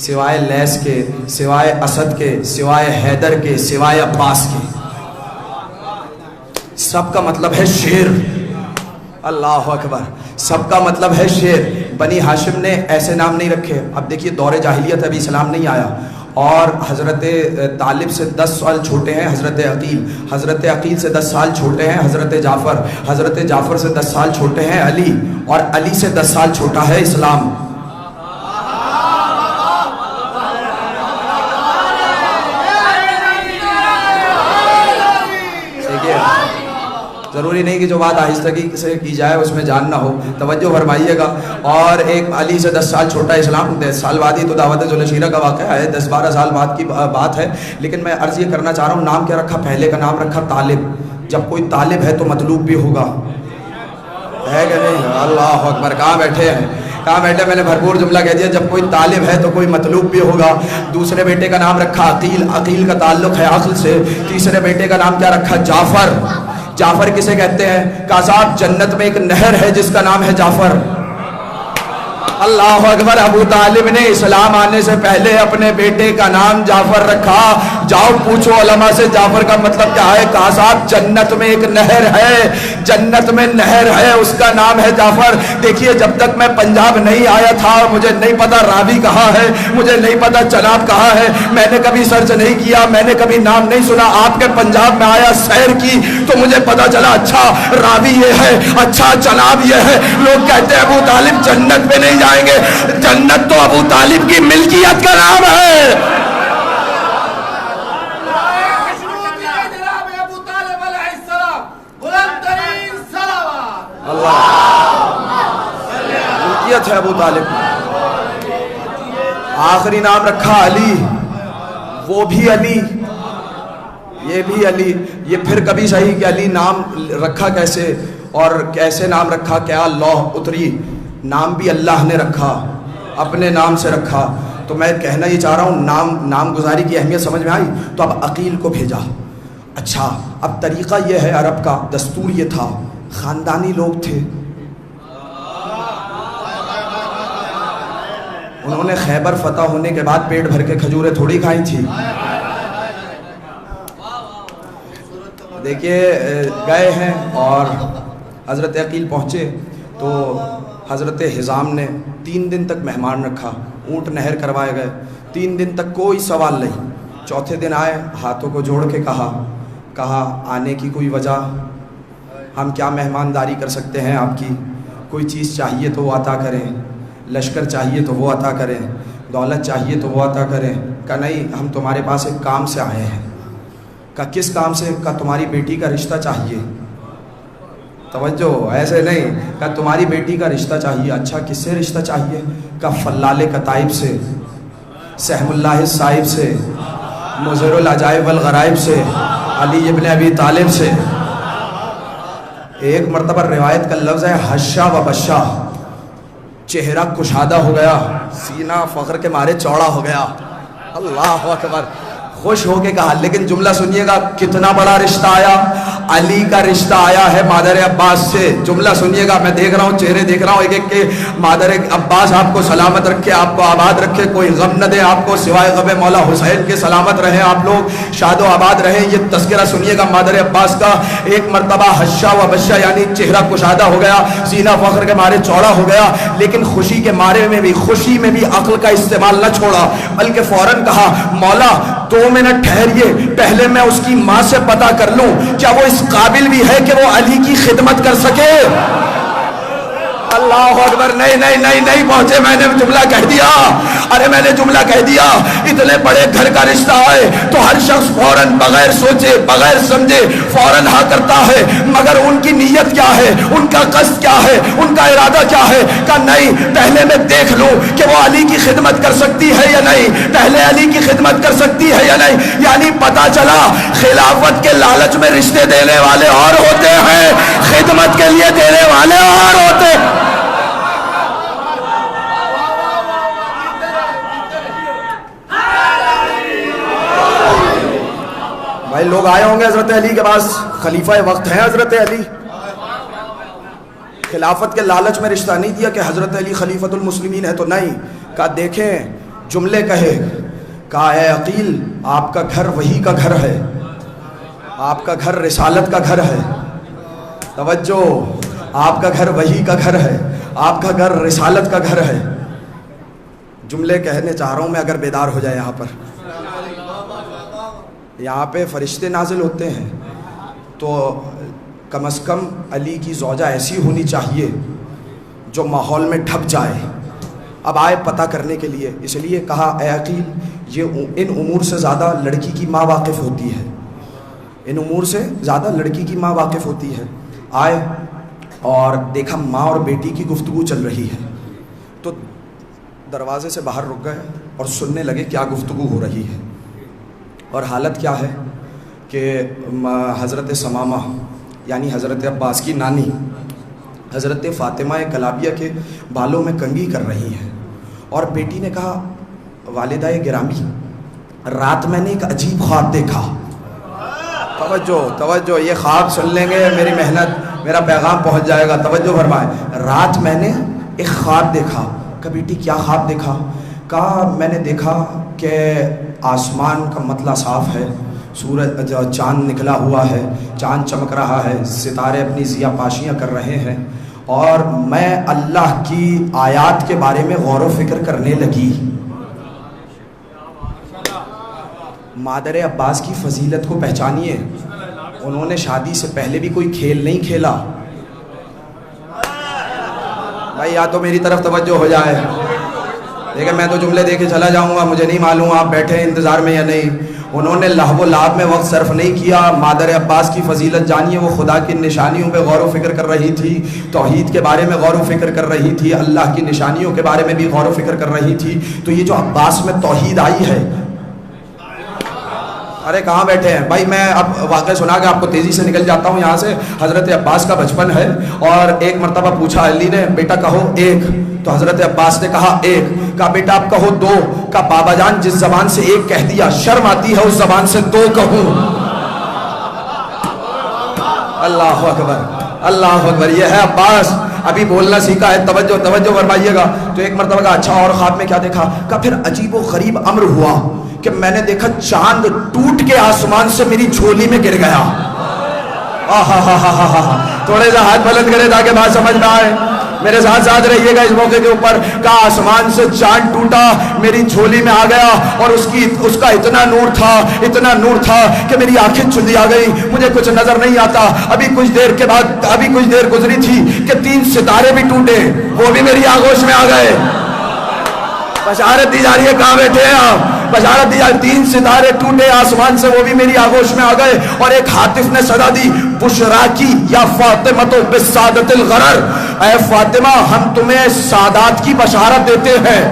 سوائے لیس کے، سوائے اسد کے، سوائے حیدر کے، سوائے عباس کے. سب کا مطلب ہے شیر. اللہ اکبر. سب کا مطلب ہے شیر. بنی ہاشم نے ایسے نام نہیں رکھے. اب دیکھیے دور جاہلیت ابھی اسلام نہیں آیا، اور حضرت طالب سے 10 سال چھوٹے ہیں حضرت عقیل، حضرت عقیل سے 10 سال چھوٹے ہیں حضرت جعفر، حضرت جعفر سے 10 سال چھوٹے ہیں علی، اور علی سے 10 سال چھوٹا ہے اسلام. ضروری نہیں کہ جو بات آہستگی سے کی جائے اس میں جان نہ ہو، توجہ فرمائیے گا. اور ایک علی سے 10 سال چھوٹا اسلام. 10 سال بعد ہی تو دعوت ذوالشیرہ کا واقعہ ہے، 10-12 سال بعد کی بات ہے. لیکن میں عرض یہ کرنا چاہ رہا ہوں نام کیا رکھا؟ پہلے کا نام رکھا طالب. جب کوئی طالب ہے تو مطلوب بھی ہوگا، ہے کہ نہیں؟ اللہ اکبر. کہاں بیٹھے ہیں؟ کہاں بیٹھے؟ میں نے بھرپور جملہ کہہ دیا. جب کوئی طالب ہے تو کوئی مطلوب بھی ہوگا. دوسرے بیٹے کا نام رکھا عقیل، عقیل کا تعلق ہے عقل سے. تیسرے بیٹے کا نام کیا رکھا؟ جعفر. جعفر کسے کہتے ہیں؟ کہ صاحب جنت میں ایک نہر ہے جس کا نام ہے جعفر. اللہ اکبر. ابو طالب نے اسلام آنے سے پہلے اپنے بیٹے کا نام جعفر رکھا. جاؤ پوچھو علماء سے جعفر کا مطلب کیا ہے. کہا صاحب جنت میں ایک نہر ہے، جنت میں نہر ہے، اس کا نام ہے جعفر. دیکھیے جب تک میں پنجاب نہیں آیا تھا مجھے نہیں پتا راوی کہاں ہے، مجھے نہیں پتا چناب کہاں ہے، میں نے کبھی سرچ نہیں کیا، میں نے کبھی نام نہیں سنا. آپ کے پنجاب میں آیا، سیر کی تو مجھے پتا چلا اچھا راوی یہ ہے، اچھا چناب یہ ہے. لوگ کہتے ہیں ابو طالب جنت میں نہیں جائیں گے. جنت تو ابو طالب کی ملکیت کا نام ہے. ملکیت ہے ابو طالب. آخری نام رکھا علی، وہ بھی علی. یہ بھی علی، یہ پھر کبھی صحیح کہ علی نام رکھا کیسے اور کیسے نام رکھا، کیا لوح اتری، نام بھی اللہ نے رکھا، اپنے نام سے رکھا. تو میں کہنا یہ چاہ رہا ہوں نام گزاری کی اہمیت سمجھ میں آئی. تو اب عقیل کو بھیجا. اچھا اب طریقہ یہ ہے، عرب کا دستور یہ تھا، خاندانی لوگ تھے، انہوں نے خیبر فتح ہونے کے بعد پیٹ بھر کے کھجوریں تھوڑی کھائی تھی. دیکھیے گئے ہیں اور حضرت عقیل پہنچے تو حضرت حزام نے 3 دن تک مہمان رکھا، اونٹ نہر کروائے گئے، 3 دن تک کوئی سوال نہیں. چوتھے دن آئے، ہاتھوں کو جوڑ کے کہا آنے کی کوئی وجہ، ہم کیا مہمانداری کر سکتے ہیں آپ کی، کوئی چیز چاہیے تو وہ عطا کریں، لشکر چاہیے تو وہ عطا کریں، دولت چاہیے تو وہ عطا کریں. کہا نہیں، ہم تمہارے پاس ایک کام سے آئے ہیں. کہا کس کام سے؟ کہا تمہاری بیٹی کا رشتہ چاہیے. توجہ، ایسے نہیں، کہا تمہاری بیٹی کا رشتہ چاہیے. اچھا کس سے رشتہ چاہیے؟ کہا فلال کتائب سے، سہم اللہ صاحب سے، مظہر العجائب والغرائب سے، علی ابن ابی طالب سے. ایک مرتبہ روایت کا لفظ ہے حشا و بشا، چہرہ کشادہ ہو گیا، سینہ فخر کے مارے چوڑا ہو گیا. اللہ اکبر، خوش ہو کے کہا. لیکن جملہ سنیے گا، کتنا بڑا رشتہ آیا، علی کا رشتہ آیا ہے مادر عباس سے. جملہ سنیے گا، میں دیکھ رہا ہوں، چہرے دیکھ رہا ہوں ایک ایک کے. مادر عباس آپ کو سلامت رکھے، آپ کو آباد رکھے، کوئی غم نہ دے آپ کو سوائے غم مولا حسین کے. سلامت رہیں آپ لوگ، شاد و آباد رہیں. یہ تذکرہ سنیے گا مادر عباس کا. ایک مرتبہ حشا و بشا یعنی چہرہ کشادہ ہو گیا، سینہ فخر کے مارے چوڑا ہو گیا. لیکن خوشی کے مارے میں بھی، خوشی میں بھی عقل کا استعمال نہ چھوڑا، بلکہ فوراً کہا مولا 2 منٹ ٹھہریے، پہلے میں اس کی ماں سے پتہ کر لوں کیا وہ اس قابل بھی ہے کہ وہ علی کی خدمت کر سکے. اللہ اکبر. نہیں پہنچے، میں نے جملہ کہہ دیا. ارے میں نے جملہ کہہ دیا. اتنے بڑے گھر کا رشتہ آئے تو ہر شخص فوراً بغیر سوچے بغیر سمجھے فوراً ہاں کرتا ہے. مگر ان کی نیت کیا ہے، ان کا قصد کیا ہے، ان کا ارادہ کیا ہے؟ کہ نہیں، پہلے میں دیکھ لوں کہ وہ علی کی خدمت کر سکتی ہے یا نہیں، پہلے علی کی خدمت کر سکتی ہے یا نہیں. یعنی پتا چلا خلافت کے لالچ میں رشتے دینے والے اور ہوتے ہیں، خدمت کے لیے دینے والے اور ہوتے ہیں. بھائی لوگ آئے ہوں گے حضرت علی کے پاس، خلیفہ وقت ہیں حضرت علی. خلافت کے لالچ میں رشتہ نہیں دیا کہ حضرت علی خلیفۃ المسلمین ہے تو نہیں. کہا دیکھیں جملے کہے، کہا اے عقیل آپ کا گھر وہی کا گھر ہے، آپ کا گھر رسالت کا گھر ہے. توجہ، آپ کا گھر وہی کا گھر ہے، آپ کا گھر رسالت کا گھر ہے. جملے کہنے چاہ رہا ہوں میں، اگر بیدار ہو جائے. یہاں پہ فرشتے نازل ہوتے ہیں تو کم از کم علی کی زوجہ ایسی ہونی چاہیے جو ماحول میں ڈھپ جائے. اب آئے پتہ کرنے کے لیے، اس لیے کہا اے عقیل یہ ان امور سے زیادہ لڑکی کی ماں واقف ہوتی ہے، ان امور سے زیادہ لڑکی کی ماں واقف ہوتی ہے. آئے اور دیکھا ماں اور بیٹی کی گفتگو چل رہی ہے تو دروازے سے باہر رک گئے اور سننے لگے کیا گفتگو ہو رہی ہے. اور حالت کیا ہے کہ حضرت ثمامہ یعنی حضرت عباس کی نانی حضرت فاطمہ کلابیہ کے بالوں میں کنگھی کر رہی ہیں. اور بیٹی نے کہا والدہ گرامی رات میں نے ایک عجیب خواب دیکھا. توجہ یہ خواب سن لیں گے میری محنت، میرا پیغام پہنچ جائے گا. توجہ فرمائیں. رات میں نے ایک خواب دیکھا. کہ بیٹی کیا خواب دیکھا؟ کہا میں نے دیکھا کہ آسمان کا مطلع صاف ہے، سورج چاند نکلا ہوا ہے، چاند چمک رہا ہے، ستارے اپنی ضیاء پاشیاں کر رہے ہیں، اور میں اللہ کی آیات کے بارے میں غور و فکر کرنے لگی. مادر عباس کی فضیلت کو پہچانیے، انہوں نے شادی سے پہلے بھی کوئی کھیل نہیں کھیلا. بھائی یا تو میری طرف توجہ ہو جائے. دیکھیں میں تو جملے دے کے چلا جاؤں گا، مجھے نہیں معلوم آپ بیٹھے ہیں انتظار میں یا نہیں. انہوں نے لہو و لعب میں وقت صرف نہیں کیا. مادر عباس کی فضیلت جانیے، وہ خدا کی نشانیوں پہ غور و فکر کر رہی تھی، توحید کے بارے میں غور و فکر کر رہی تھی، اللہ کی نشانیوں کے بارے میں بھی غور و فکر کر رہی تھی. تو یہ جو عباس میں توحید آئی ہے، ارے کہاں بیٹھے ہیں بھائی؟ میں اب واقعہ سنا کے آپ کو تیزی سے نکل جاتا ہوں یہاں سے. حضرت عباس کا بچپن ہے اور ایک مرتبہ پوچھا علی نے بیٹا کہو ایک، تو حضرت عباس نے کہا ایک. کہا بیٹا آپ کہو دو. کہا بابا جان جس زبان سے ایک کہہ دیا شرم آتی ہے اس زبان سے دو کہوں. اللہ اکبر اللہ اکبر. یہ ہے عباس، ابھی بولنا سیکھا ہے. توجہ فرمائیے گا. تو ایک مرتبہ کہا اچھا اور خواب میں کیا دیکھا؟ کہا پھر عجیب و غریب امر ہوا کہ میں نے دیکھا چاند ٹوٹ کے آسمان سے میری جھولی میں گر گیا. تھوڑے سا ہاتھ بلند کرے تاکہ بات سمجھ میں آئے. میرے ساتھ ساتھ رہیے گا اس موقع کے اوپر. کہا آسمان سے چاند ٹوٹا میری جھولی میں آ گیا اور اس کا اتنا نور تھا کہ میری آنکھیں چندی آ گئی. مجھے کچھ نظر نہیں آتا. ابھی کچھ دیر گزری تھی کہ 3 ستارے بھی ٹوٹے، وہ بھی میری آغوش میں آ گئے. بشارت دی جا رہی ہے. کہاں بیٹھے ہیں آپ؟ بشارت دی جا رہی ہے. 3 ستارے ٹوٹے آسمان سے، وہ بھی میری آغوش میں آ گئے. اور ایک ہاتف نے صدا دی بشراکی یا فاطمہ بالسعادت الغرر، اے فاطمہ ہم تمہیں سعادت کی بشارت دیتے ہیں.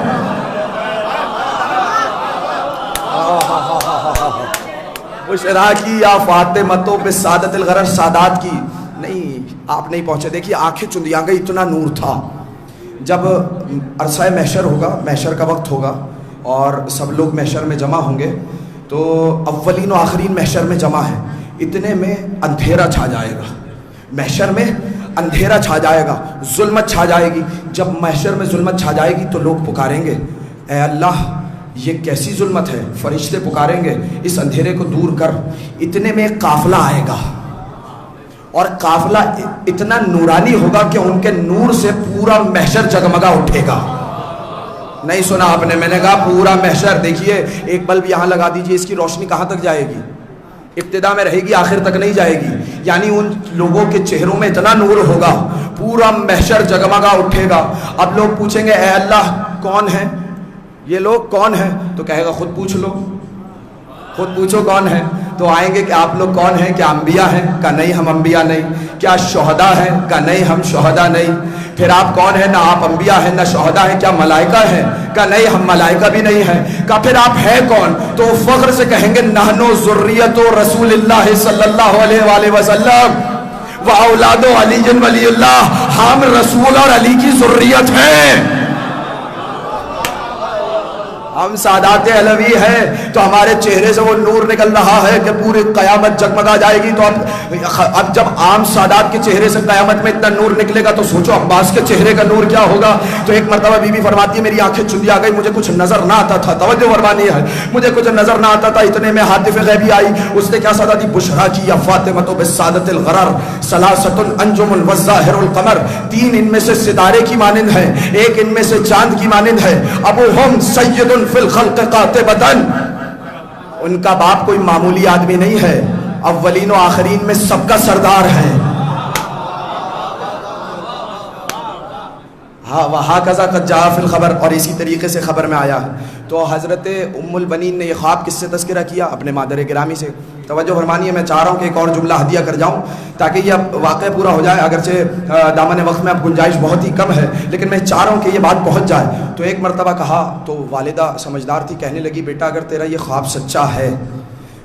بشراکی یا فاطمہ بالسعادت الغرر، سعادت کی نہیں آپ نہیں پہنچے. دیکھیے آنکھیں چندی آ گئی، اتنا نور تھا. جب عرصہ محشر ہوگا، محشر کا وقت ہوگا اور سب لوگ محشر میں جمع ہوں گے، تو اولین و آخرین محشر میں جمع ہے. اتنے میں اندھیرا چھا جائے گا. محشر میں اندھیرا چھا جائے گا، ظلمت چھا جائے گی. جب محشر میں ظلمت چھا جائے گی تو لوگ پکاریں گے اے اللہ یہ کیسی ظلمت ہے. فرشتے پکاریں گے اس اندھیرے کو دور کر. اتنے میں ایک قافلہ آئے گا اور قافلہ اتنا نورانی ہوگا کہ ان کے نور سے پورا محشر جگمگا اٹھے گا. نہیں سنا آپ نے؟ میں نے کہا پورا محشر. دیکھیے ایک بلب یہاں لگا دیجئے، اس کی روشنی کہاں تک جائے گی؟ ابتدا میں رہے گی، آخر تک نہیں جائے گی. یعنی ان لوگوں کے چہروں میں اتنا نور ہوگا، پورا محشر جگمگا اٹھے گا. اب لوگ پوچھیں گے اے اللہ کون ہے یہ لوگ؟ کون ہیں؟ تو کہے گا خود پوچھ لو، خود پوچھو کون ہے. تو آئیں گے کہ آپ لوگ کون ہیں؟ کیا انبیاء ہیں؟ کہا نہیں ہم انبیاء نہیں. کیا شہداء ہیں؟ کہا نہیں ہم شہداء نہیں. پھر آپ کون ہیں؟ نہ آپ انبیاء ہیں نہ شہداء ہیں. کیا ملائکہ ہیں؟ کہا نہیں ہم ملائکہ بھی نہیں ہیں. کہا پھر آپ ہیں کون؟ تو فخر سے کہیں گے نحنو ذریۃ رسول اللہ صلی اللہ علیہ وآلہ وسلم و اولاد علی ولی اللہ. ہم رسول اور علی کی ذریت ہیں، ہم سادات علوی ہیں. تو ہمارے چہرے سے وہ نور نکل رہا ہے کہ پوری قیامت جگمگا جائے گی. تو اب جب عام سادات کے چہرے سے قیامت میں اتنا نور نکلے گا تو سوچو عباس کے چہرے کا نور کیا ہوگا. تو ایک مرتبہ بی بی فرماتی ہے میری آنکھیں چندی آ گئی، مجھے کچھ نظر نہ آتا تھا. توجہ فرمانی ہے، مجھے کچھ نظر نہ آتا تھا. اتنے میں ہاتف غیبی آئی، اس نے کیا صدا دی بشراکی یا فاطمہ بالسعادت الغرر ثلاثۃ انجم والظاہر القمر. 3 ان میں سے ستارے کی مانند ہے، ایک ان میں سے چاند کی مانند ہے. ابوہم سید فی الخلق قاطبۃ. ان کا باپ کوئی معمولی آدمی نہیں ہے، اولین و آخرین میں سب کا سردار ہے. وَهَكَذَا قَدْ جَاءَ فِي الْخَبَرِ. اور اسی طریقے سے خبر میں آیا ہے. تو حضرت ام البنین نے یہ خواب کس سے تذکرہ کیا؟ اپنے مادر گرامی سے. توجہ فرمانی ہے. میں چاہ رہا ہوں کہ ایک اور جملہ ہدیہ کر جاؤں تاکہ یہ واقعہ پورا ہو جائے. اگرچہ دامن وقت میں اب گنجائش بہت ہی کم ہے لیکن میں چاہ رہا ہوں کہ یہ بات پہنچ جائے. تو ایک مرتبہ کہا تو والدہ سمجھدار تھی، کہنے لگی بیٹا اگر تیرا یہ خواب سچا ہے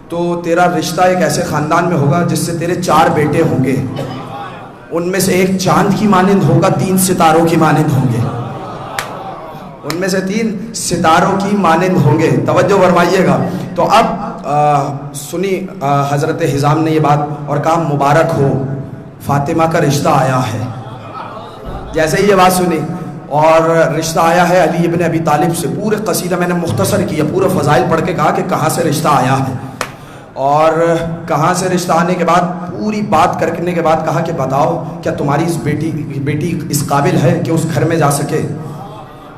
تو تیرا رشتہ ایک ایسے خاندان میں ہوگا جس سے تیرے 4 بیٹے ہوں گے. ان میں سے ایک چاند کی مانند ہوگا، 3 ستاروں کی مانند ہوں گے. ان میں سے 3 ستاروں کی مانند ہوں گے. توجہ فرمائیے گا. تو اب سنی حضرت حزام نے یہ بات اور کہا مبارک ہو فاطمہ کا رشتہ آیا ہے. جیسے ہی یہ بات سنی اور رشتہ آیا ہے علی ابن ابی طالب سے. پورے قصیدہ میں نے مختصر کیا، پورے فضائل پڑھ کے کہا کہ کہاں سے رشتہ آیا ہے اور کہاں سے رشتہ آنے کے بعد پوری بات کرنے کے بعد کہا کہ بتاؤ کیا تمہاری اس بیٹی اس قابل ہے کہ اس گھر میں جا سکے؟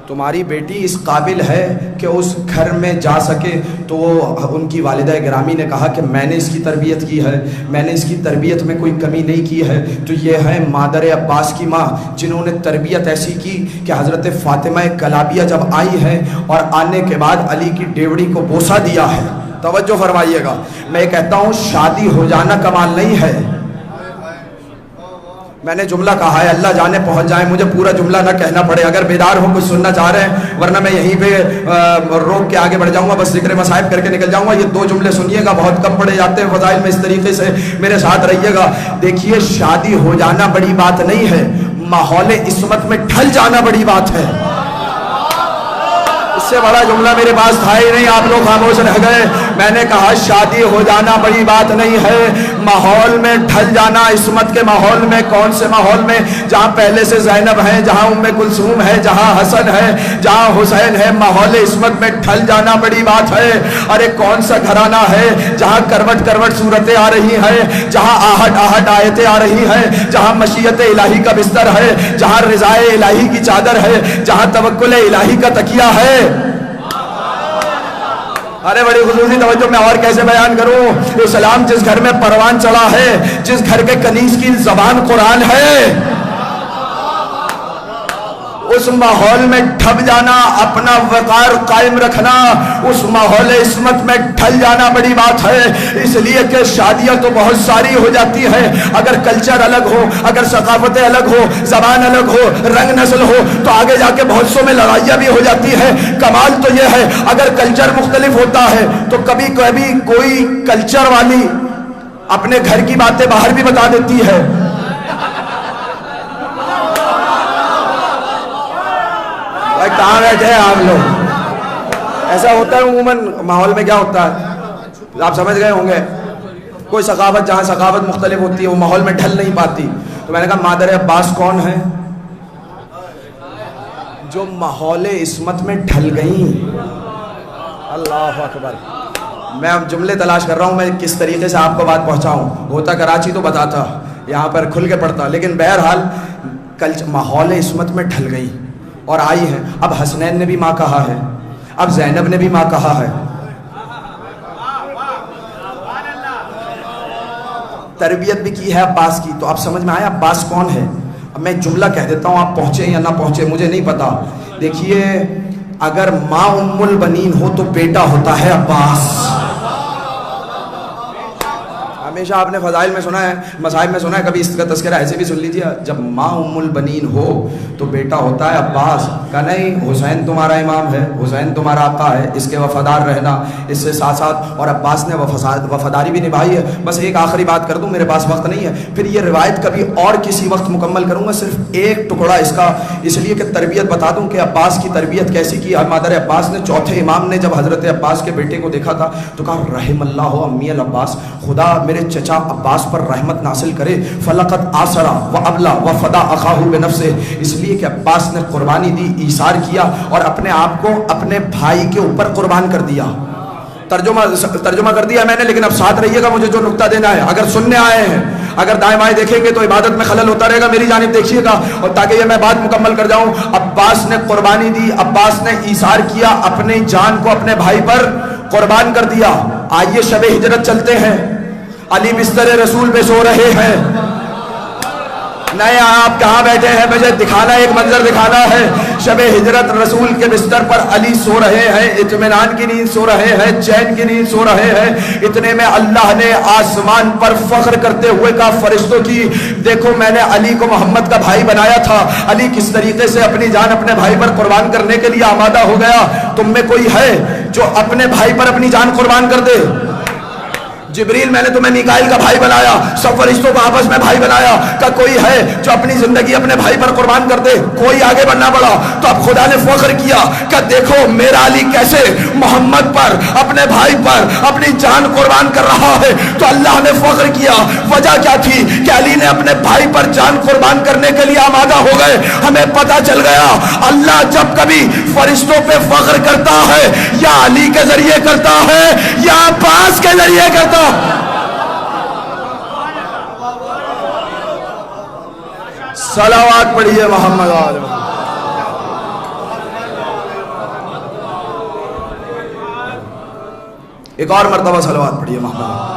تمہاری بیٹی اس قابل ہے کہ اس گھر میں جا سکے؟ تو ان کی والدہ گرامی نے کہا کہ میں نے اس کی تربیت کی ہے، میں نے اس کی تربیت میں کوئی کمی نہیں کی ہے. تو یہ ہے مادر عباس کی ماں جنہوں نے تربیت ایسی کی کہ حضرت فاطمہ کلابیہ جب آئی ہیں اور آنے کے بعد علی کی ڈیوڑی کو بوسہ دیا ہے. توجہ فرمائیے گا. میں کہتا ہوں شادی ہو جانا کمال نہیں ہے، میں نے جملہ کہا ہے, اللہ جانے پہنچ جائے, مجھے پورا جملہ نہ کہنا پڑے. اگر بیدار ہو کچھ سننا چاہ رہے ہیں, ورنہ میں یہیں پہ روک کے آگے بڑھ جاؤں گا, بس ذکر مصائب کر کے نکل جاؤں گا. یہ 2 جملے سنیے گا, بہت کم پڑے جاتے ہیں فضائل میں, اس طریقے سے میرے ساتھ رہیے گا. دیکھیے, شادی ہو جانا بڑی بات نہیں ہے, ماحول عصمت میں ڈھل جانا بڑی بات ہے. اس سے بڑا جملہ میرے پاس تھا ہی نہیں, آپ لوگ خاموش رہ گئے. میں نے کہا شادی ہو جانا بڑی بات نہیں ہے, ماحول میں ڈھل جانا. عصمت کے ماحول میں, کون سے ماحول میں؟ جہاں پہلے سے زینب ہے, جہاں ام کلثوم ہے, جہاں حسن ہے, جہاں حسین ہے, ماحول عصمت میں ڈھل جانا بڑی بات ہے. ارے کون سا گھرانہ ہے جہاں کروٹ کروٹ صورتیں آ رہی ہیں, جہاں آہٹ آہٹ آیتیں آ رہی ہیں, جہاں مشیت الہی کا بستر ہے, جہاں رضائے الہی کی چادر ہے, جہاں توکل الہی کا تکیہ ہے. ارے بڑی خصوصی توجہ, میں اور کیسے بیان کروں. اسلام جس گھر میں پروان چڑھا ہے, جس گھر کے کنیز کی زبان قرآن ہے, اس ماحول میں ڈھب جانا, اپنا وقار قائم رکھنا, اس ماحول عصمت میں ڈھل جانا بڑی بات ہے. اس لیے کہ شادیاں تو بہت ساری ہو جاتی ہیں, اگر کلچر الگ ہو, اگر ثقافتیں الگ ہو, زبان الگ ہو, رنگ نسل ہو, تو آگے جا کے بہت سو میں لڑائیاں بھی ہو جاتی ہیں. کمال تو یہ ہے اگر کلچر مختلف ہوتا ہے تو کبھی کبھی کوئی کلچر والی اپنے گھر کی باتیں باہر بھی بتا دیتی ہے. کہاں بیٹھے ہیں آپ لوگ؟ ایسا ہوتا ہے عموماً ماحول میں. کیا ہوتا ہے آپ سمجھ گئے ہوں گے, کوئی ثقافت جہاں ثقافت مختلف ہوتی ہے وہ ماحول میں ڈھل نہیں پاتی. تو میں نے کہا مادر عباس کون ہے جو ماحول عصمت میں ڈھل گئیں. اللہ اکبر. میں اب جملے تلاش کر رہا ہوں میں کس طریقے سے آپ کو بات پہنچاؤں. ہوتا کراچی تو بتاتا, یہاں پر کھل کے پڑھتا, لیکن بہرحال ماحول عصمت میں ڈھل گئی اور آئی ہے. اب حسنین نے بھی ماں کہا ہے, اب زینب نے بھی ماں کہا ہے. تربیت بھی کی ہے عباس کی. تو آپ سمجھ میں آیا عباس کون ہے؟ اب میں جملہ کہہ دیتا ہوں, آپ پہنچے یا نہ پہنچے مجھے نہیں پتا. دیکھیے, اگر ماں ام البنین ہو تو بیٹا ہوتا ہے عباس. ہمیشہ آپ نے فضائل میں سنا ہے, مصائب میں سنا ہے, کبھی اس کا تذکرہ ایسے بھی سن لیجیے. جب ماں ام البنین ہو تو بیٹا ہوتا ہے عباس. کہا نہیں, حسین تمہارا امام ہے, حسین تمہارا آقا ہے, اس کے وفادار رہنا. اس سے ساتھ ساتھ اور عباس نے وفاداری بھی نبھائی ہے. بس ایک آخری بات کر دوں, میرے پاس وقت نہیں ہے, پھر یہ روایت کبھی اور کسی وقت مکمل کروں گا. صرف ایک ٹکڑا اس کا, اس لیے کہ تربیت بتا دوں کہ عباس کی تربیت کیسی کی. مادر عباس نے, چوتھے امام نے جب حضرت عباس کے بیٹے کو دیکھا تھا تو کہا رحم اللہ امی العباس, خدا میرے چچا عباس پر رحمت نازل کرے. فلقد آسرا و ابلا و فدا اخاہ بنفسہ. اس لیے کہ عباس نے قربانی دی, ایثار کیا اور اپنے آپ کو اپنے بھائی کے اوپر قربان کر دیا. ترجمہ کر دیا میں نے, لیکن اب ساتھ رہیے گا, مجھے جو نقطہ دینا ہے. اگر سننے آئے ہیں, اگر دائیں بائیں دیکھیں گے تو عبادت میں خلل ہوتا رہے گا, میری جانب دیکھیے گا, اور تاکہ یہ میں بات مکمل کر جاؤں. عباس نے قربانی دی, عباس نے ایثار کیا, اپنی جان کو اپنے بھائی پر قربان کر دیا. آئیے شب ہجرت چلتے ہیں. علی بستر رسول پہ سو رہے ہیں. نہیں, آپ کہاں بیٹھے ہیں, مجھے دکھانا, ایک منظر دکھانا ہے. شب ہجرت رسول کے بستر پر علی سو رہے ہیں, اطمینان کی نیند سو رہے ہیں, چین کی نیند سو رہے ہیں. اتنے میں اللہ نے آسمان پر فخر کرتے ہوئے کہا فرشتوں کی, دیکھو میں نے علی کو محمد کا بھائی بنایا تھا. علی کس طریقے سے اپنی جان اپنے بھائی پر قربان کرنے کے لیے آمادہ ہو گیا. تم میں کوئی ہے جو اپنے بھائی پر اپنی جان قربان کر دے؟ جبریل, میں نے تمہیں میکائیل کا بھائی بنایا, سب فرشتوں کو آپس میں بھائی بنایا. کہ کوئی ہے جو اپنی زندگی اپنے بھائی پر قربان کر دے؟ کوئی آگے بڑھنا پڑا. تو اب خدا نے فخر کیا کہ دیکھو میرا علی کیسے محمد پر, اپنے بھائی پر اپنی جان قربان کر رہا ہے. تو اللہ نے فخر کیا. وجہ کیا تھی کہ علی نے اپنے بھائی پر جان قربان کرنے کے لیے آمادہ ہو گئے. ہمیں پتہ چل گیا اللہ جب کبھی فرشتوں پہ فخر کرتا ہے یا علی کے ذریعے کرتا ہے یا عباس کے ذریعے کرتا. صلوات پڑھیے محمد آل محمد. ایک اور مرتبہ صلوات پڑھیے محمد.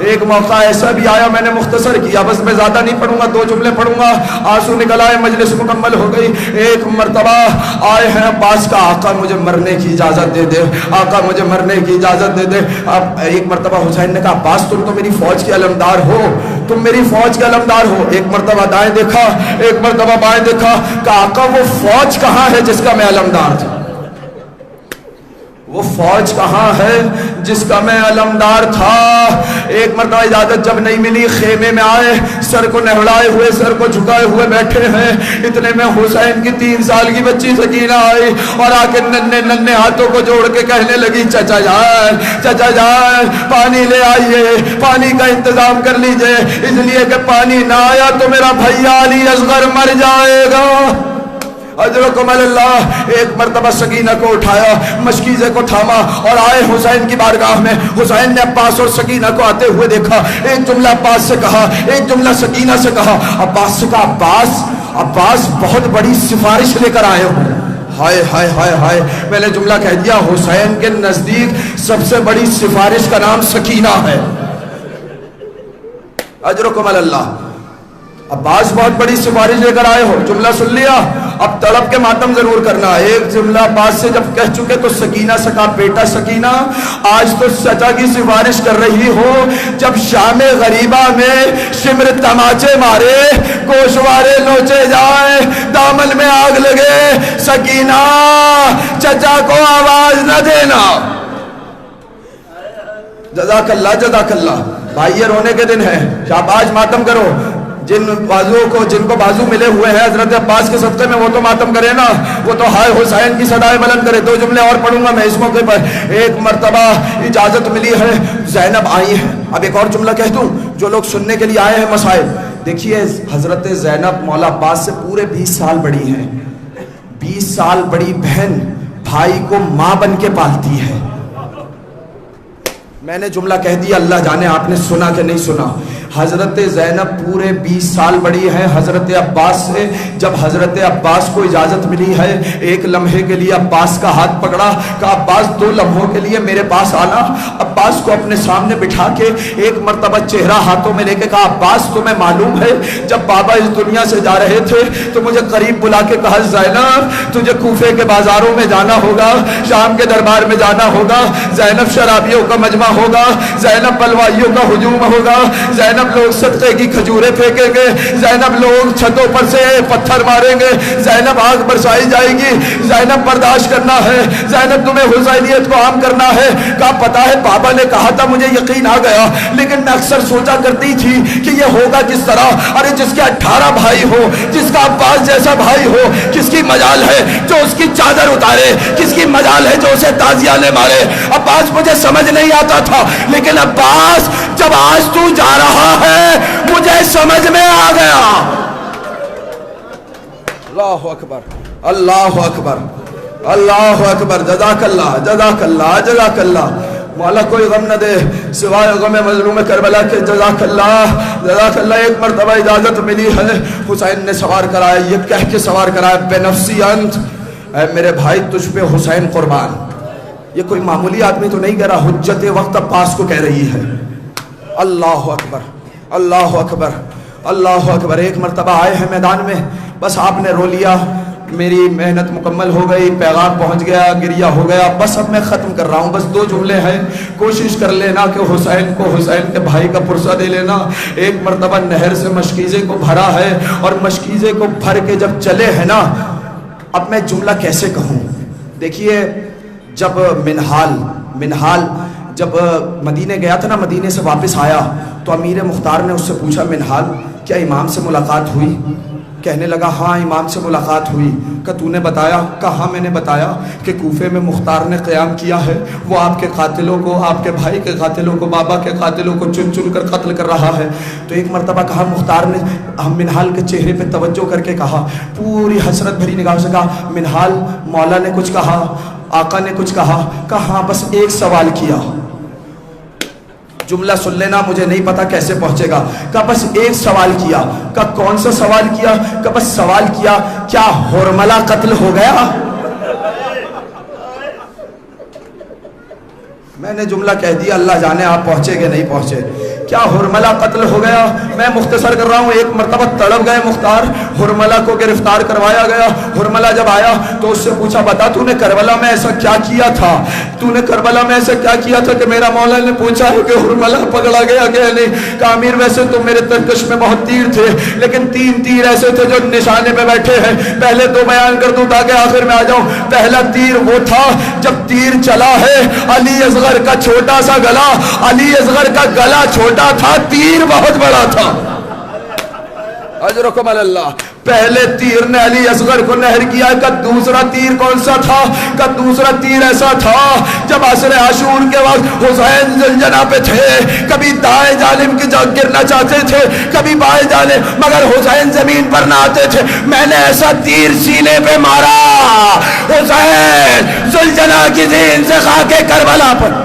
ایک موقع ایسا بھی آیا, میں نے مختصر کیا, بس میں زیادہ نہیں پڑھوں گا, 2 جملے پڑھوں گا, آنسو نکل آئے, مجلس مکمل ہو گئی. ایک مرتبہ آئے ہیں عباس کا, آقا مجھے مرنے کی اجازت دے دے, آقا مجھے مرنے کی اجازت دے دے. اب ایک مرتبہ حسین نے کہا عباس تم تو میری فوج کے علمدار ہو, تم میری فوج کے علمدار ہو. ایک مرتبہ دائیں دیکھا, ایک مرتبہ بائیں دیکھا, کہ آقا وہ فوج کہاں ہے جس کا میں علمدار تھا, وہ فوج کہاں ہے جس کا میں علمدار تھا. ایک مرتبہ اجازت جب نہیں ملی, خیمے میں آئے, سر کو نہڑائے ہوئے, سر کو جھکائے ہوئے بیٹھے ہیں. اتنے میں حسین کی 3 سال کی بچی سکینہ آئی اور آ کے ننھے ننھے ہاتھوں کو جوڑ کے کہنے لگی چچا جان, چچا جان پانی لے آئیے, پانی کا انتظام کر لیجئے, اس لیے کہ پانی نہ آیا تو میرا بھیا علی اصغر مر جائے گا. اجرکم اللہ. ایک مرتبہ سکینہ کو اٹھایا, مشکیزے کو تھاما اور آئے حسین کی بارگاہ میں. حسین نے عباس اور سکینہ کو آتے ہوئے دیکھا, ایک جملہ عباس سے کہا, ایک جملہ سکینہ سے کہا. عباس سے کہا عباس بہت بڑی سفارش لے کر آئے ہو. ہائے ہائے ہائے ہائے, میں نے جملہ کہہ دیا, حسین کے نزدیک سب سے بڑی سفارش کا نام سکینہ ہے. اجرکم اللہ. عباس بہت بڑی سفارش لے کر آئے ہو, جملہ سن لیا, اب تڑپ کے ماتم ضرور کرنا. ایک جملہ عباس سے جب کہہ چکے تو سکینہ سے کہا بیٹا سکینہ, آج تو چچا کی سفارش کر رہی ہو, جب شام غریبہ میں شمر تماچے مارے, گوشوارے نوچے جائیں, دامن میں آگ لگے, سکینہ چچا کو آواز نہ دینا. جزاک اللہ جزاک اللہ. بھائی یہ رونے کے دن ہے, شاباش ماتم کرو. جن کو بازو ملے ہوئے ہیں حضرت عباس کے صدقے میں, وہ تو ماتم کرے نا, وہ تو ہائے حسین کی صدائے بلند کرے. 2 جملے اور پڑھوں گا میں اس موقع پر. ایک مرتبہ اجازت ملی ہے, زینب آئی ہیں. اب ایک اور جملہ کہہ دوں, جو لوگ سننے کے لیے آئے ہیں مسائل, دیکھیے حضرت زینب مولا عباس سے پورے 20 سال بڑی ہیں. 20 سال بڑی بہن بھائی کو ماں بن کے پالتی ہے. میں نے جملہ کہہ دیا, اللہ جانے آپ نے سنا کہ نہیں سنا. حضرت زینب پورے 20 سال بڑی ہے حضرت عباس سے. جب حضرت عباس کو اجازت ملی ہے, ایک لمحے کے لیے عباس کا ہاتھ پکڑا, کہا عباس 2 لمحوں کے لیے میرے پاس آنا. عباس کو اپنے سامنے بٹھا کے ایک مرتبہ چہرہ ہاتھوں میں لے کے کہا عباس تمہیں معلوم ہے جب بابا اس دنیا سے جا رہے تھے تو مجھے قریب بلا کے کہا زینب تجھے کوفے کے بازاروں میں جانا ہوگا, شام کے دربار میں جانا ہوگا, زینب شرابیوں کا مجمع ہوگا, زینب بلوائیوں کا ہجوم ہوگا, زینب لوگ صدقے کی کھجوریں پھینکیں گے, زینب لوگ چھتوں پر سے پتھر ماریں گے, زینب آگ برسائی جائے گی, زینب برداشت کرنا ہے, زینب تمہیں حسینیت کو عام کرنا ہے. کہا پتا ہے بابا نے کہا تھا مجھے یقین آ گیا, لیکن میں اکثر سوچا کرتی تھی کہ یہ ہوگا کس طرح. ارے جس کے 18 بھائی ہو, جس کا عباس جیسا بھائی ہو, کس کی مجال ہے جو اس کی چادر اتارے, کس کی مجال ہے جو اسے تازیانے مارے. عباس مجھے سمجھ نہیں آتا تھا, لیکن عباس جب آج تو جا رہا ہے مجھے سمجھ میں آ گیا. اللہ اکبر اللہ اکبر اللہ اکبر. جزاک اللہ جزاک اللہ جزاک اللہ. مولا کوئی غم نہ دے سوائے غم مظلوم کربلا کے. جزاک اللہ جزاک اللہ. ایک مرتبہ اجازت ملی ہے, حسین نے سوار کرایا, یہ کہہ کے سوار کرایا بے نفسی انت, اے میرے بھائی تجھ پہ حسین قربان. یہ کوئی معمولی آدمی تو نہیں کہہ رہا, حجت وقت عباس کو کہہ رہی ہے. اللہ اکبر اللہ اکبر اللہ اکبر. ایک مرتبہ آئے ہیں میدان میں, بس آپ نے رو لیا, میری محنت مکمل ہو گئی, پیغام پہنچ گیا, گریہ ہو گیا, بس اب میں ختم کر رہا ہوں. بس 2 جملے ہیں, کوشش کر لینا کہ حسین کو حسین کے بھائی کا پرسہ دے لینا. ایک مرتبہ نہر سے مشکیزے کو بھرا ہے, اور مشکیزے کو بھر کے جب چلے ہیں نا, اب میں جملہ کیسے کہوں. دیکھیے جب منحال جب مدینے گیا تھا نا, مدینے سے واپس آیا تو امیر مختار نے اس سے پوچھا منحال کیا امام سے ملاقات ہوئی. کہنے لگا ہاں امام سے ملاقات ہوئی. کہ تو نے بتایا؟ کہا میں نے بتایا کہ کوفے میں مختار نے قیام کیا ہے, وہ آپ کے قاتلوں کو, آپ کے بھائی کے قاتلوں کو, بابا کے قاتلوں کو چن چن کر قتل کر رہا ہے. تو ایک مرتبہ کہا مختار نے منحال کے چہرے پہ توجہ کر کے کہا, پوری حسرت بھری نگاہ سے کہا منحال مولا نے کچھ کہا, آقا نے کچھ کہا؟ کہا بس ایک سوال کیا. جملہ سن لینا, مجھے نہیں پتا کیسے پہنچے گا. کہ بس ایک سوال کیا. کہ کون سا سوال کیا؟ کہ بس سوال کیا کیا ہرملہ قتل ہو گیا؟ میں نے جملہ کہہ دیا, اللہ جانے آپ پہنچے کہ نہیں پہنچے. کیا حرملہ قتل ہو گیا؟ میں مختصر کر رہا ہوں. ایک مرتبہ تڑپ گئے مختار, حرملہ کو گرفتار کروایا گیا. حرملہ جب آیا تو اس سے پوچھا بتا تو نے کربلا میں ایسا کیا کیا تھا, تو نے کربلا میں ایسا کیا کیا تھا کہ میرا مولا نے پوچھا ہے کہ حرملہ پکڑا گیا کہ نہیں؟ کہا امیر ویسے تو میرے ترکش میں بہت تیر تھے, لیکن 3 تیر ایسے تھے جو نشانے پہ بیٹھے ہیں. پہلے 2 بیان کر دوں تاکہ آخر میں آ جاؤں. پہلا تیر وہ تھا جب تیر چلا ہے علی اصغر کا چھوٹا سا گلا, علی اصغر کا گلا چھوٹا تھا, تیر بہت بڑا تھا. اجرکم اللہ. پہلے تیر نے علی اصغر کو نہر کیا. کہ دوسرا تیر کون سا تھا؟ کہ دوسرا تیر ایسا تھا جب عصر عاشور کے وقت حسین زلجنا پہ تھے, کبھی دائیں جانب کی جانب گرنا چاہتے تھے, کبھی بائیں جانب, مگر حسین زمین پر نہ آتے تھے. میں نے ایسا تیر سینے پہ مارا, حسین زلجنا کی زین سے خاک کربلا پر.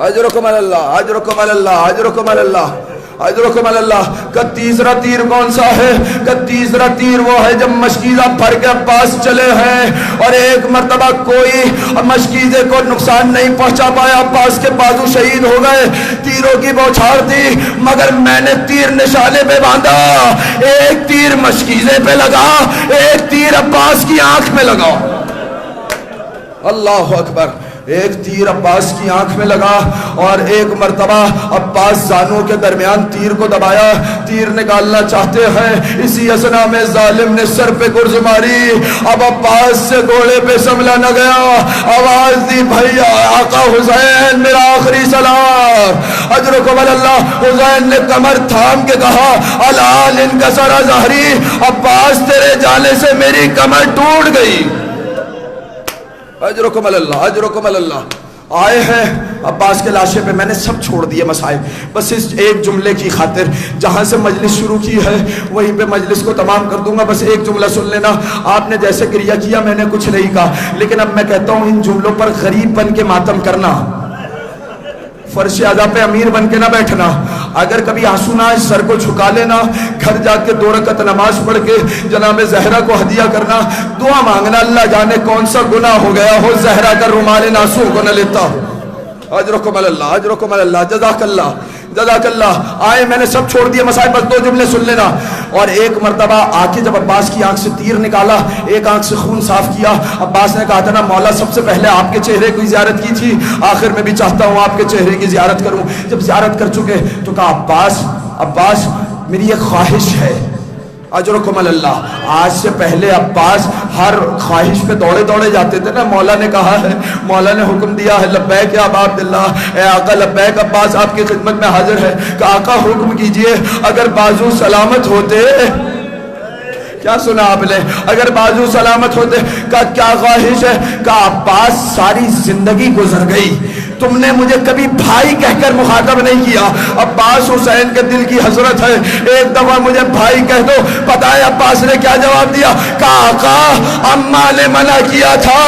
اجرکم اللہ, اجرکم اللہ, اجرکم اللہ, اجرکم اللہ. کہ تیسرا تیر کون سا ہے؟ کہ تیسرا تیر وہ ہے جب مشکیزہ بھر کے عباس چلے ہیں اور ایک مرتبہ کوئی مشکیزے کو نقصان نہیں پہنچا پایا, عباس کے بازو شہید ہو گئے, تیروں کی بوچھار تھی, مگر میں نے تیر نشانے پہ باندھا. ایک تیر مشکیزے پہ لگا, ایک تیر عباس کی آنکھ میں لگا. اللہ اکبر. ایک تیر عباس کی آنکھ میں لگا اور ایک مرتبہ عباس زانوں کے درمیان تیر کو دبایا, تیر نکالنا چاہتے ہیں, اسی اسنا میں ظالم نے سر پہ گرز ماری. اب عباس سے گھوڑے پہ سنبھلا نہ گیا, آواز دی بھائی آقا حسین میرا آخری سلام. اجرکم اللہ. حسین نے کمر تھام کے کہا الان انکسر ظہری, عباس تیرے جانے سے میری کمر ٹوٹ گئی. اجرکم اللہ, اجرکم اللہ. آئے ہیں عباس کے لاشے پہ, میں نے سب چھوڑ دیے مسائل, بس اس ایک جملے کی خاطر جہاں سے مجلس شروع کی ہے وہیں پہ مجلس کو تمام کر دوں گا. بس ایک جملہ سن لینا. آپ نے جیسے گریہ کیا میں نے کچھ نہیں کہا, لیکن اب میں کہتا ہوں ان جملوں پر غریب بن کے ماتم کرنا, فرش اعضا پہ امیر بن کے نہ بیٹھنا. اگر کبھی آنسو نہ آئے سر کو جھکا لینا, گھر جا کے 2 رکعت نماز پڑھ کے جناب زہرا کو ہدیہ کرنا, دعا مانگنا, اللہ جانے کون سا گناہ ہو گیا ہو زہرا کا رومال ان آنسو کو نہ لیتا. اجرکم اللہ, اجرکم اللہ, جزاک اللہ, جزاک اللہ. آئے میں نے سب چھوڑ دیے مسائل, بس 2 جملے سن لینا. اور ایک مرتبہ آ کے جب عباس کی آنکھ سے تیر نکالا, ایک آنکھ سے خون صاف کیا, عباس نے کہا تھا نا مولا سب سے پہلے آپ کے چہرے کی زیارت کی تھی, آخر میں بھی چاہتا ہوں آپ کے چہرے کی زیارت کروں. جب زیارت کر چکے تو کہا عباس, عباس میری ایک خواہش ہے. اجرکم اللہ. آج سے پہلے عباس ہر خواہش پہ دوڑے دوڑے جاتے تھے نا, مولا نے کہا ہے, مولا نے حکم دیا ہے لبیک یا ابا عبداللہ, اے آقا لبیک, عباس آپ کی خدمت میں حاضر ہے. کہ آقا حکم کیجئے, اگر بازو سلامت ہوتے, کیا سنا آپ نے, اگر بازو سلامت ہوتے. کا کیا خواہش ہے؟ کہ عباس ساری زندگی گزر گئی, تم نے مجھے کبھی بھائی کہہ کر مخاطب نہیں کیا. عباس حسین کے دل کی حسرت ہے, ایک دفعہ مجھے بھائی کہہ دو. پتہ ہے عباس نے کیا جواب دیا؟ کہ آقا اماں نے منع کیا تھا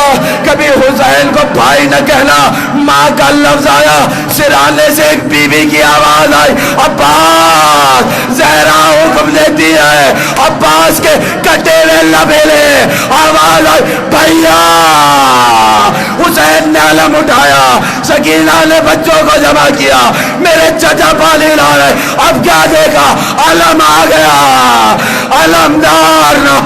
کبھی حسین کو بھائی نہ کہنا. ماں کا لفظ آیا, سرانے سے ایک بیوی کی آواز آئی, عباس زہرا حکم دیتی ہے. عباس کے کٹے ہوئے لبیلے آواز آئی, بھیا. حسین نے علم اٹھایا, سکینہ نے بچوں کو جمع کیا, میرے چچا پانی لا رہے. اب کیا دیکھا, علم آ گیا, علمدار نہ